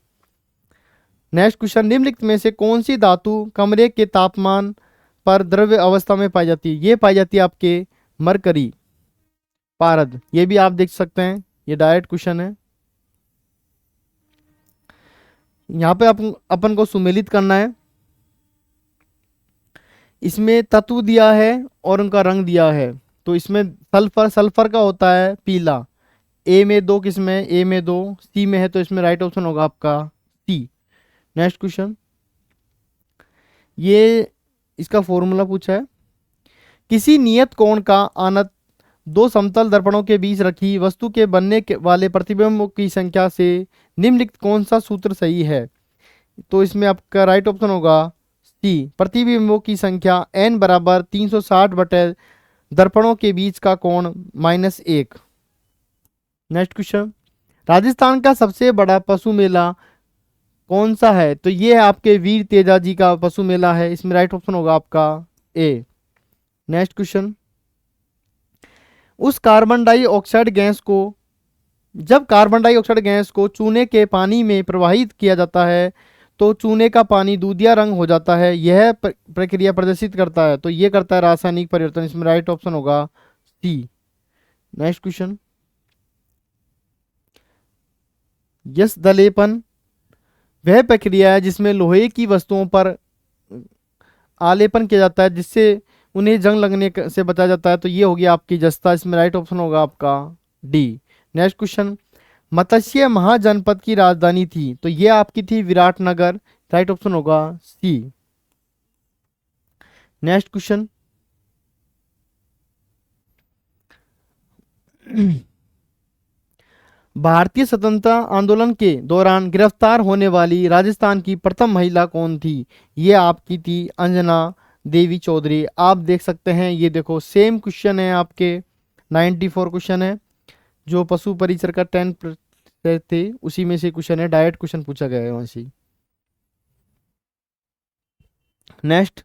नेक्स्ट क्वेश्चन, निम्नलिखित में से कौन सी धातु कमरे के तापमान पर द्रव्य अवस्था में पाई जाती है? ये पाई जाती है आपके मरकरी, पारद। ये भी आप देख सकते हैं, ये डायरेक्ट क्वेश्चन है। यहाँ पे अपन को सुमेलित करना है। इसमें तत्व दिया है और उनका रंग दिया है, तो इसमें सल्फर का होता है पीला। ए में 2 किस्में, ए में 2, सी में है, तो इसमें राइट ऑप्शन होगा आपका सी। नेक्स्ट क्वेश्चन, ये इसका फॉर्मूला पूछा है। किसी नियत कोण का आनत 2 समतल दर्पणों के बीच रखी वस्तु के बनने वाले प्रतिबिंबों की संख्या से निम्नलिखित कौन सा सूत्र सही है? तो इसमें आपका राइट ऑप्शन होगा सी। प्रतिबिंबों की संख्या n बराबर 360 बटे दर्पणों के बीच का कोण -1। नेक्स्ट क्वेश्चन, राजस्थान का सबसे बड़ा पशु मेला कौन सा है? तो ये है आपके वीर तेजा जी का पशु मेला है। इसमें राइट ऑप्शन होगा आपका ए। नेक्स्ट क्वेश्चन, उस कार्बन डाइऑक्साइड गैस को जब कार्बन डाइऑक्साइड गैस को चूने के पानी में प्रवाहित किया जाता है तो चूने का पानी दूधिया रंग हो जाता है, यह प्रक्रिया प्रदर्शित करता है, तो ये करता है रासायनिक परिवर्तन। इसमें राइट ऑप्शन होगा सी। नेक्स्ट क्वेश्चन, यस दलेपन वह प्रक्रिया है जिसमें लोहे की वस्तुओं पर आलेपन किया जाता है जिससे उन्हें जंग लगने से बचाया जाता है, तो ये होगी आपकी जस्ता। इसमें राइट ऑप्शन होगा आपका डी। नेक्स्ट क्वेश्चन, मत्स्य महाजनपद की राजधानी थी, तो ये आपकी थी विराटनगर। राइट ऑप्शन होगा सी। नेक्स्ट क्वेश्चन, भारतीय स्वतंत्रता आंदोलन के दौरान गिरफ्तार होने वाली राजस्थान की प्रथम महिला कौन थी? ये आपकी थी अंजना देवी चौधरी। आप देख सकते हैं, ये देखो सेम क्वेश्चन है आपके 94 क्वेश्चन है जो पशु परिसर का 10 थे, उसी में से क्वेश्चन है, डायरेक्ट क्वेश्चन पूछा गया है वहां से। नेक्स्ट,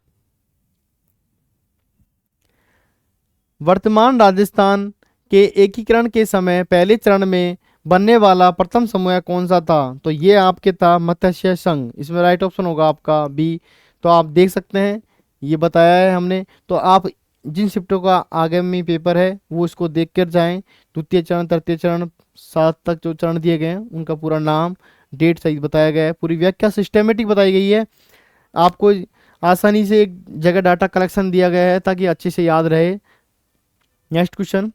वर्तमान राजस्थान के एकीकरण के समय पहले चरण में बनने वाला प्रथम समूह कौन सा था? तो ये आपके था मत्स्य संघ। इसमें राइट ऑप्शन होगा आपका बी। तो आप देख सकते हैं, ये बताया है हमने। तो आप जिन शिफ्टों का आगामी पेपर है वो इसको देख कर जाएं। द्वितीय चरण, तृतीय चरण, 7 तक जो चरण दिए गए हैं उनका पूरा नाम, डेट सहित बताया गया है। पूरी व्याख्या सिस्टमेटिक बताई गई है। आपको आसानी से एक जगह डाटा कलेक्शन दिया गया है ताकि अच्छे से याद रहे। नेक्स्ट क्वेश्चन,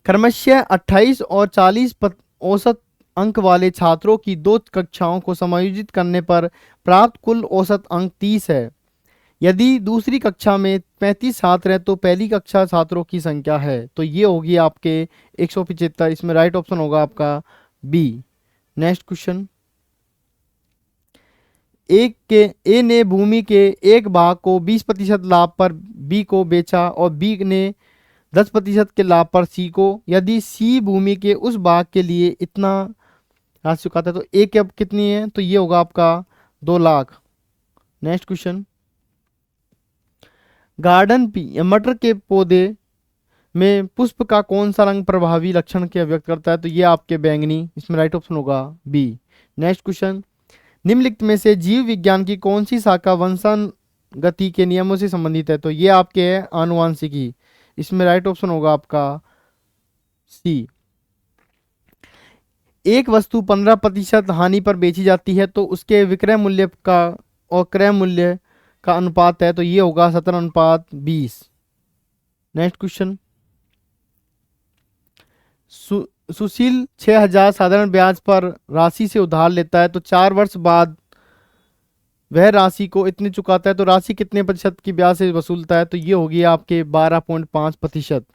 क्रमशः 28 और 40 औसत अंक वाले छात्रों की 2 कक्षाओं को समायोजित करने पर प्राप्त कुल औसत अंक 30 है। यदि दूसरी कक्षा में 35 छात्र हैं तो पहली कक्षा छात्रों की संख्या है, तो ये होगी आपके 175। इसमें राइट ऑप्शन होगा आपका बी। नेक्स्ट क्वेश्चन, ए ने भूमि के एक भाग को 20% लाभ पर बी को बेचा और बी ने 10% के लाभ पर सी को। यदि सी भूमि के उस भाग के लिए इतना राशि चुकाता है तो ए की अब कितनी है? तो ये होगा आपका 2 लाख। नेक्स्ट क्वेश्चन, गार्डन मटर के पौधे में पुष्प का कौन सा रंग प्रभावी लक्षण के व्यक्त करता है? तो ये आपके बैंगनी। इसमें राइट ऑप्शन होगा बी। नेक्स्ट क्वेश्चन, निम्नलिखित में से जीव विज्ञान की कौन सी शाखा वंशानुगति के नियमों से संबंधित है? तो ये आपके है आनुवांशिकी। इसमें राइट ऑप्शन होगा आपका सी। एक वस्तु 15% हानि पर बेची जाती है तो उसके विक्रय मूल्य का और क्रय मूल्य का अनुपात है, तो ये होगा 17:20। नेक्स्ट क्वेश्चन, सुशील 6,000 साधारण ब्याज पर राशि से उधार लेता है तो 4 वर्ष बाद वह राशि को इतनी चुकाता है, तो राशि कितने प्रतिशत की ब्याज से वसूलता है? तो ये होगी आपके 12.5%।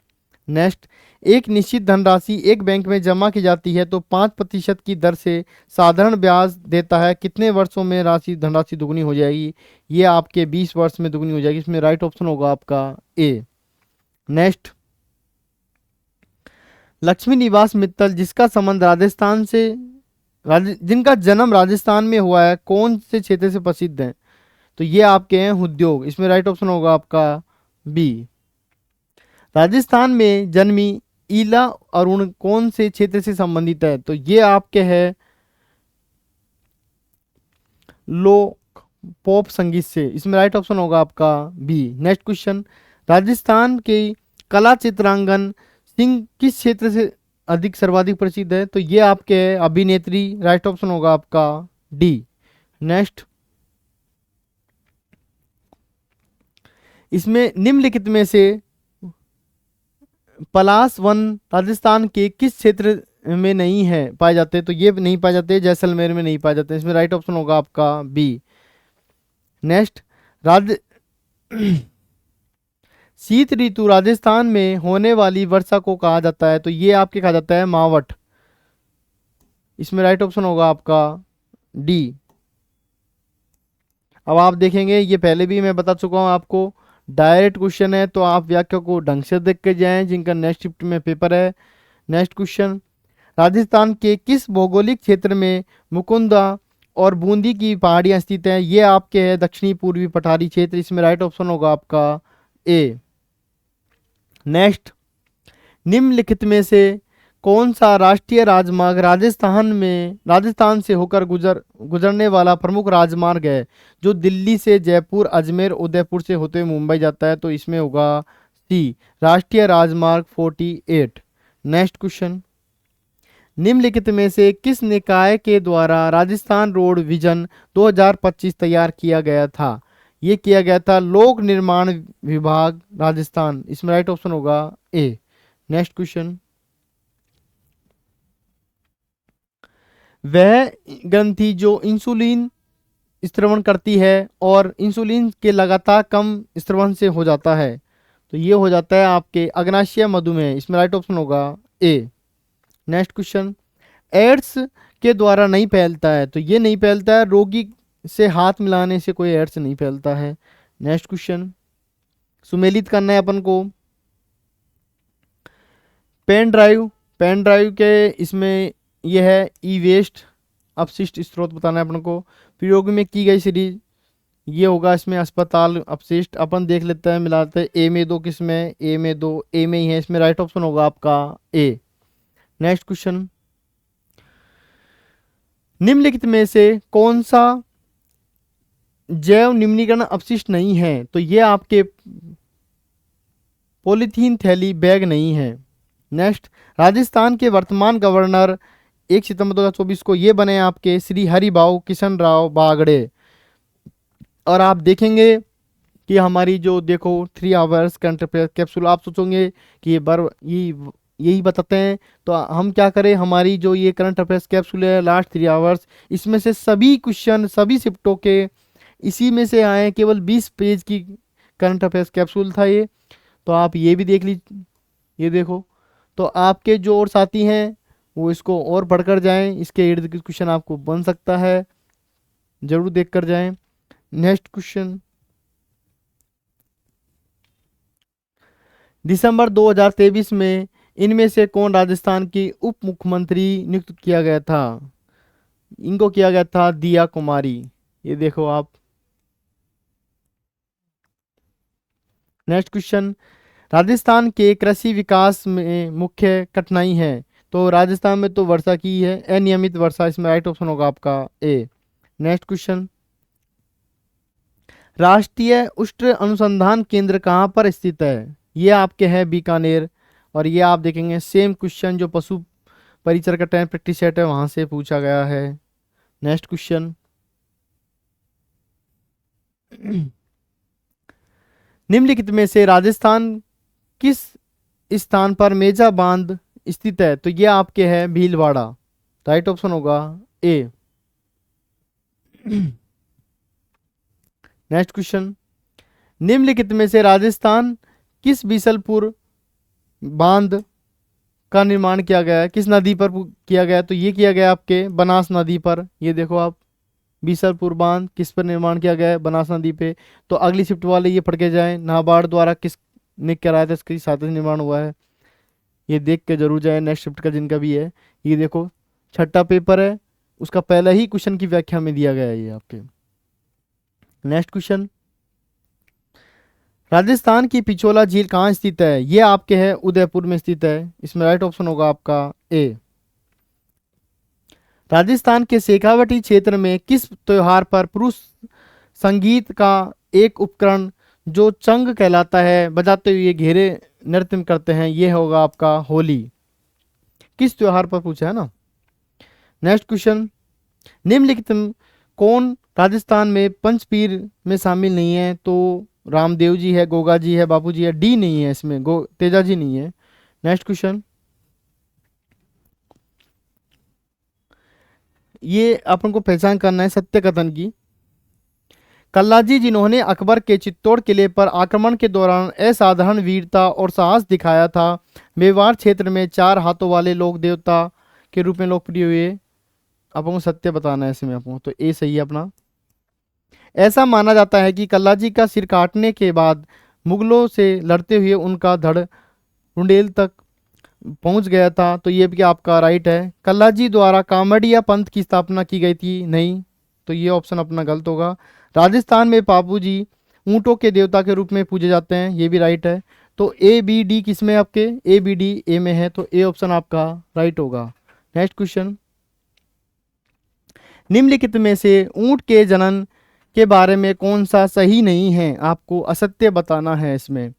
नेक्स्ट, एक निश्चित धनराशि एक बैंक में जमा की जाती है तो 5% की दर से साधारण ब्याज देता है। कितने वर्षों में धनराशि दुगनी हो जाएगी? ये आपके 20 वर्ष में दुगनी हो जाएगी। इसमें राइट ऑप्शन होगा आपका ए। नेक्स्ट, लक्ष्मी निवास मित्तल जिसका संबंध राजस्थान से जिनका जन्म राजस्थान में हुआ है, कौन से क्षेत्र से प्रसिद्ध हैं? तो ये आपके हैं उद्योग। इसमें राइट ऑप्शन होगा आपका बी। राजस्थान में जन्मी ईला अरुण कौन से क्षेत्र से संबंधित है? तो ये आपके हैं लोक पॉप संगीत से। इसमें राइट ऑप्शन होगा आपका बी। नेक्स्ट क्वेश्चन, राजस्थान के कला चित्रांगन सिंह किस क्षेत्र से अधिक सर्वाधिक प्रसिद्ध है? तो ये आपके है अभिनेत्री। राइट ऑप्शन होगा आपका डी। नेक्स्ट, इसमें निम्नलिखित में से पलाश वन राजस्थान के किस क्षेत्र में नहीं है पाए जाते? तो ये नहीं पाए जाते, जैसलमेर में नहीं पाए जाते। इसमें राइट ऑप्शन होगा आपका बी। नेक्स्ट, शीत ऋतु राजस्थान में होने वाली वर्षा को कहा जाता है? तो ये आपके कहा जाता है मावठ। इसमें राइट ऑप्शन होगा आपका डी। अब आप देखेंगे, ये पहले भी मैं बता चुका हूं आपको, डायरेक्ट क्वेश्चन है तो आप व्याख्या को ढंग से देख के जाएं जिनका नेक्स्ट शिफ्ट में पेपर है। नेक्स्ट क्वेश्चन, राजस्थान के किस भौगोलिक क्षेत्र में मुकुंदा और बूंदी की पहाड़ियां स्थित हैं? ये आपके है दक्षिणी पूर्वी पठारी क्षेत्र। इसमें राइट ऑप्शन होगा आपका ए। नेक्स्ट, निम्नलिखित में से कौन सा राष्ट्रीय राजमार्ग राजस्थान से होकर गुजरने वाला प्रमुख राजमार्ग है जो दिल्ली से जयपुर, अजमेर, उदयपुर से होते हुए मुंबई जाता है? तो इसमें होगा डी राष्ट्रीय राजमार्ग 48। नेक्स्ट क्वेश्चन, निम्नलिखित में से किस निकाय के द्वारा राजस्थान रोड विजन 2025 तैयार किया गया था? ये किया गया था लोक निर्माण विभाग राजस्थान। इसमें राइट ऑप्शन होगा ए। नेक्स्ट क्वेश्चन, वह ग्रंथि जो इंसुलिन स्त्रवण करती है और इंसुलिन के लगातार कम स्त्रवण से हो जाता है, तो ये हो जाता है आपके अग्नाशय मधुमेह। इसमें राइट ऑप्शन होगा ए। नेक्स्ट क्वेश्चन, एड्स के द्वारा नहीं फैलता है, तो ये नहीं फैलता है, रोगी से हाथ मिलाने से कोई एड्स नहीं फैलता है। नेक्स्ट क्वेश्चन, सुमेलित करना है अपन को। पेन ड्राइव के इसमें यह है ई वेस्ट अपशिष्ट स्रोत बताना है अपन को। प्रयोग में की गई सीरीज ये होगा, इसमें अस्पताल अपशिष्ट। अपन देख लेते हैं, मिलाते हैं ए में 2, किस में ए में 2, ए में ही है। इसमें राइट ऑप्शन होगा आपका ए। नेक्स्ट क्वेश्चन, निम्नलिखित में से कौन सा जैव निम्नीकरण अपशिष्ट नहीं है? तो ये आपके पॉलीथीन थैली बैग नहीं है। नेक्स्ट, राजस्थान के वर्तमान गवर्नर 1 सितंबर 2024 को ये बने आपके श्री हरिभाऊ किशन राव बागड़े। और आप देखेंगे कि हमारी जो देखो 3 आवर्स करंट अफेयर कैप्सूल, आप सोचोगे कि यही बताते हैं, तो हम क्या करें, हमारी जो ये करंट अफेयर्स कैप्सूल है लास्ट 3 आवर्स, इसमें से सभी क्वेश्चन सभी शिफ्टों के इसी में से आए। केवल 20 पेज की करंट अफेयर्स कैप्सूल था ये, तो आप ये भी देख लीजिए। ये देखो, तो आपके जो और साथी हैं वो इसको और पढ़कर जाएं, इसके इर्द गिर्द क्वेश्चन आपको बन सकता है, जरूर देख कर जाएं। नेक्स्ट क्वेश्चन, दिसंबर 2023 में इनमें से कौन राजस्थान की उप मुख्यमंत्री नियुक्त किया गया था? इनको किया गया था दिया कुमारी। ये देखो आप। नेक्स्ट क्वेश्चन, राजस्थान के कृषि विकास में मुख्य कठिनाई है? तो राजस्थान में तो वर्षा की है, अनियमित वर्षा। इसमें राइट ऑप्शन होगा आपका ए। नेक्स्ट क्वेश्चन, राष्ट्रीय उष्ण अनुसंधान केंद्र कहाँ पर स्थित है? ये आपके है बीकानेर। और ये आप देखेंगे सेम क्वेश्चन जो पशु परिचर का 10 प्रैक्टिस सेट है वहां से पूछा गया है। नेक्स्ट क्वेश्चन, निम्नलिखित में से राजस्थान किस स्थान पर मेजा बांध स्थित है? तो ये आपके है भीलवाड़ा। राइट ऑप्शन होगा ए। नेक्स्ट क्वेश्चन, निम्नलिखित में से राजस्थान किस बीसलपुर बांध का निर्माण किया गया है? किस नदी पर किया गया है? तो ये किया गया आपके बनास नदी पर। ये देखो आप, बीसलपुर बांध किस पर निर्माण किया गया है? बनास नदी पे। तो अगली शिफ्ट वाले ये पढ़ के जाएं, नाबार्ड द्वारा किसने कराया था, इसकी सहायता से निर्माण हुआ है, ये देख के जरूर जाए। नेक्स्ट शिफ्ट का जिनका भी है, ये देखो छठा पेपर है, उसका पहला ही क्वेश्चन की व्याख्या में दिया गया है ये आपके। नेक्स्ट क्वेश्चन, राजस्थान की पिछोला झील कहाँ स्थित है? ये आपके है उदयपुर में स्थित है। इसमें राइट ऑप्शन होगा आपका ए। राजस्थान के शेखावटी क्षेत्र में किस त्योहार पर पुरुष संगीत का एक उपकरण जो चंग कहलाता है बजाते हुए घेरे नृत्य करते हैं? ये होगा आपका होली। किस त्योहार पर पूछा है ना। नेक्स्ट क्वेश्चन, निम्नलिखित कौन राजस्थान में पंचपीर में शामिल नहीं है? तो रामदेव जी है, गोगा जी है, बापू जी है। डी नहीं है इसमें, तेजा जी नहीं है। नेक्स्ट क्वेश्चन, ये अपन को पहचान करना है सत्य कथन की। कल्लाजी जिन्होंने अकबर के चित्तौड़ किले पर आक्रमण के दौरान असाधारण वीरता और साहस दिखाया था, मेवाड़ क्षेत्र में 4 हाथों वाले लोक देवता के रूप में लोकप्रिय हुए। अपन को सत्य बताना है इसमें अपन को, तो ए सही है अपना। ऐसा माना जाता है कि कल्लाजी का सिर काटने के बाद मुगलों से लड़ते हुए उनका धड़ रुंडेल तक पहुंच गया था, तो ये भी आपका राइट है। कल्लाजी द्वारा कामड़िया पंथ की स्थापना की गई थी? नहीं, तो ये ऑप्शन अपना गलत होगा। राजस्थान में बापू जी ऊंटों के देवता के रूप में पूजे जाते हैं, ये भी राइट है। तो ए बी डी किस में आपके? ए बी डी ए में है, तो ए ऑप्शन आपका राइट होगा। नेक्स्ट क्वेश्चन, निम्नलिखित में से ऊंट के जनन के बारे में कौन सा सही नहीं है? आपको असत्य बताना है इसमें।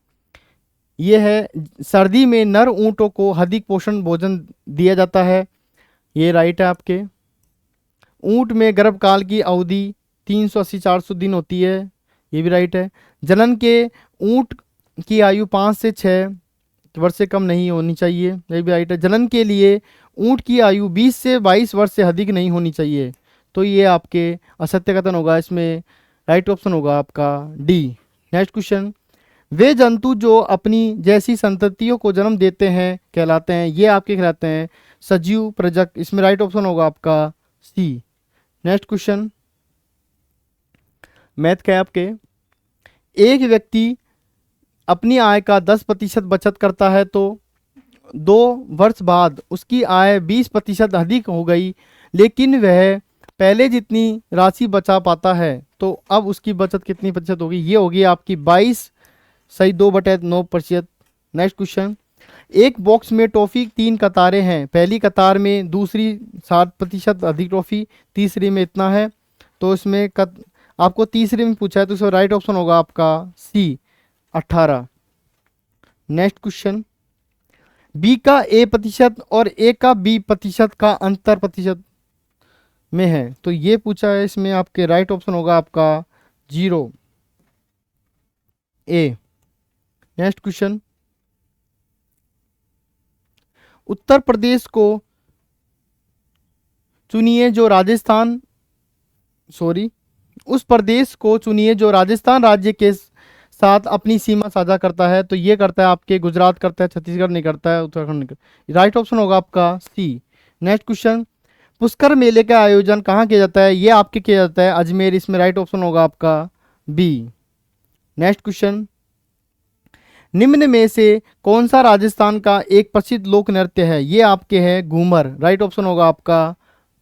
ये है सर्दी में नर ऊँटों को अधिक पोषण भोजन दिया जाता है, ये राइट है आपके। ऊँट में गर्भकाल की अवधि 380-400 दिन होती है, ये भी राइट है। जनन के ऊँट की आयु 5 से 6 वर्ष से कम नहीं होनी चाहिए, ये भी राइट है। जनन के लिए ऊँट की आयु 20 से 22 वर्ष से अधिक नहीं होनी चाहिए, तो ये आपके असत्य कथन होगा, इसमें राइट ऑप्शन होगा आपका डी। नेक्स्ट क्वेश्चन, वे जंतु जो अपनी जैसी संततियों को जन्म देते हैं कहलाते हैं, ये आपके कहलाते हैं सजीव प्रजक, इसमें राइट ऑप्शन होगा आपका सी। नेक्स्ट क्वेश्चन, मैथ का है आपके, एक व्यक्ति अपनी आय का 10% बचत करता है तो 2 वर्ष बाद उसकी आय 20% अधिक हो गई, लेकिन वह पहले जितनी राशि बचा पाता है, तो अब उसकी बचत कितनी प्रतिशत होगी, ये होगी आपकी 22 सही 2/9%। नेक्स्ट क्वेश्चन, एक बॉक्स में टॉफी 3 कतारें हैं, पहली कतार में दूसरी 60% अधिक टॉफी, तीसरी में इतना है, तो इसमें आपको तीसरे में पूछा है तो इसका राइट ऑप्शन होगा आपका सी 18। नेक्स्ट क्वेश्चन, बी का A% और ए का B% का अंतर प्रतिशत में है, तो ये पूछा है, इसमें आपके राइट ऑप्शन होगा आपका 0 ए। नेक्स्ट क्वेश्चन, उत्तर प्रदेश को चुनिए जो राजस्थान उस प्रदेश को चुनिए जो राजस्थान राज्य के साथ अपनी सीमा साझा करता है, तो ये करता है आपके गुजरात करता है, छत्तीसगढ़ नहीं करता है, उत्तराखंड नहीं करता, राइट ऑप्शन होगा आपका सी। नेक्स्ट क्वेश्चन, पुष्कर मेले का आयोजन कहाँ किया जाता है, ये आपके किया जाता है अजमेर, इसमें राइट ऑप्शन होगा आपका बी। नेक्स्ट क्वेश्चन, निम्न में से कौन सा राजस्थान का एक प्रसिद्ध लोक नृत्य है, ये आपके है घूमर, राइट ऑप्शन होगा आपका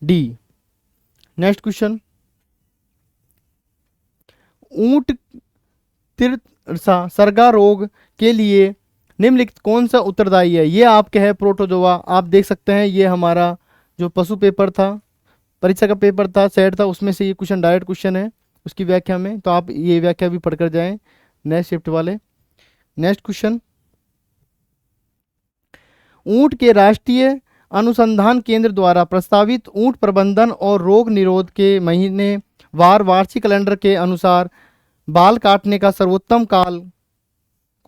डी। नेक्स्ट क्वेश्चन, ऊंट तिरसा सरगा रोग के लिए निम्नलिखित कौन सा उत्तरदायी है, ये आपके है प्रोटोजोआ। आप देख सकते हैं ये हमारा जो पशु पेपर था, परीक्षा का पेपर था, सेट था, उसमें से ये क्वेश्चन डायरेक्ट क्वेश्चन है उसकी व्याख्या में, तो आप ये व्याख्या भी पढ़कर जाएं नेक्स्ट शिफ्ट वाले। नेक्स्ट क्वेश्चन, ऊंट के राष्ट्रीय अनुसंधान केंद्र द्वारा प्रस्तावित ऊंट प्रबंधन और रोग निरोध के महीने वार वार्षिक कैलेंडर के अनुसार बाल काटने का सर्वोत्तम काल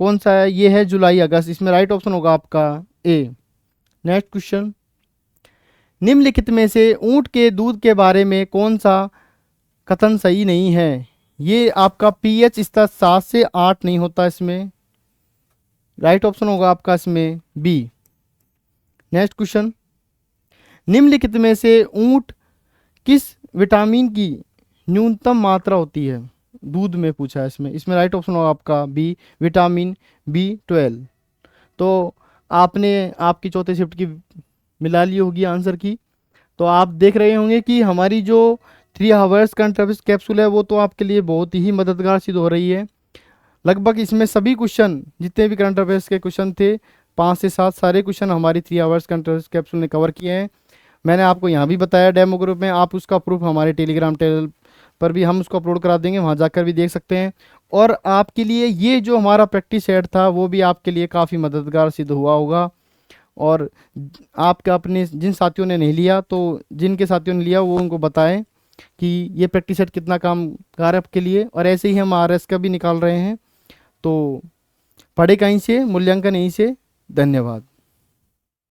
कौन सा है, ये है जुलाई अगस्त, इसमें राइट ऑप्शन होगा आपका ए। नेक्स्ट क्वेश्चन, निम्नलिखित में से ऊंट के दूध के बारे में कौन सा कथन सही नहीं है, ये आपका पीएच स्तर 7 से 8 नहीं होता, इसमें राइट ऑप्शन होगा आपका इसमें बी। नेक्स्ट क्वेश्चन, निम्नलिखित में से ऊंट किस विटामिन की न्यूनतम मात्रा होती है, दूध में पूछा है इसमें राइट ऑप्शन होगा आपका बी, विटामिन B12। तो आपने आपकी चौथे शिफ्ट की मिला ली होगी आंसर की, तो आप देख रहे होंगे कि हमारी जो 3 आवर्स करंट अफेयर्स कैप्सूल है वो तो आपके लिए बहुत ही मददगार सिद्ध हो रही है। लगभग इसमें सभी क्वेश्चन जितने भी करंट अफेयर्स के क्वेश्चन थे 5 से 7 सारे क्वेश्चन हमारी 3 आवर्स करंट अफेयर्स कैप्सूल ने कवर किए हैं। मैंने आपको यहाँ भी बताया डेमो ग्रुप में, आप उसका प्रूफ हमारे टेलीग्राम चैनल पर भी हम उसको अपलोड करा देंगे, वहाँ जाकर भी देख सकते हैं। और आपके लिए ये जो हमारा प्रैक्टिस सेट था वो भी आपके लिए काफ़ी मददगार सिद्ध हुआ होगा। और आपका अपने जिन साथियों ने नहीं लिया, तो जिनके साथियों ने लिया वो उनको बताएं कि ये प्रैक्टिस सेट कितना कामगार है आपके लिए। और ऐसे ही हम आरएस का भी निकाल रहे हैं, तो पढ़े कहीं से, मूल्यांकन यहीं से। धन्यवाद।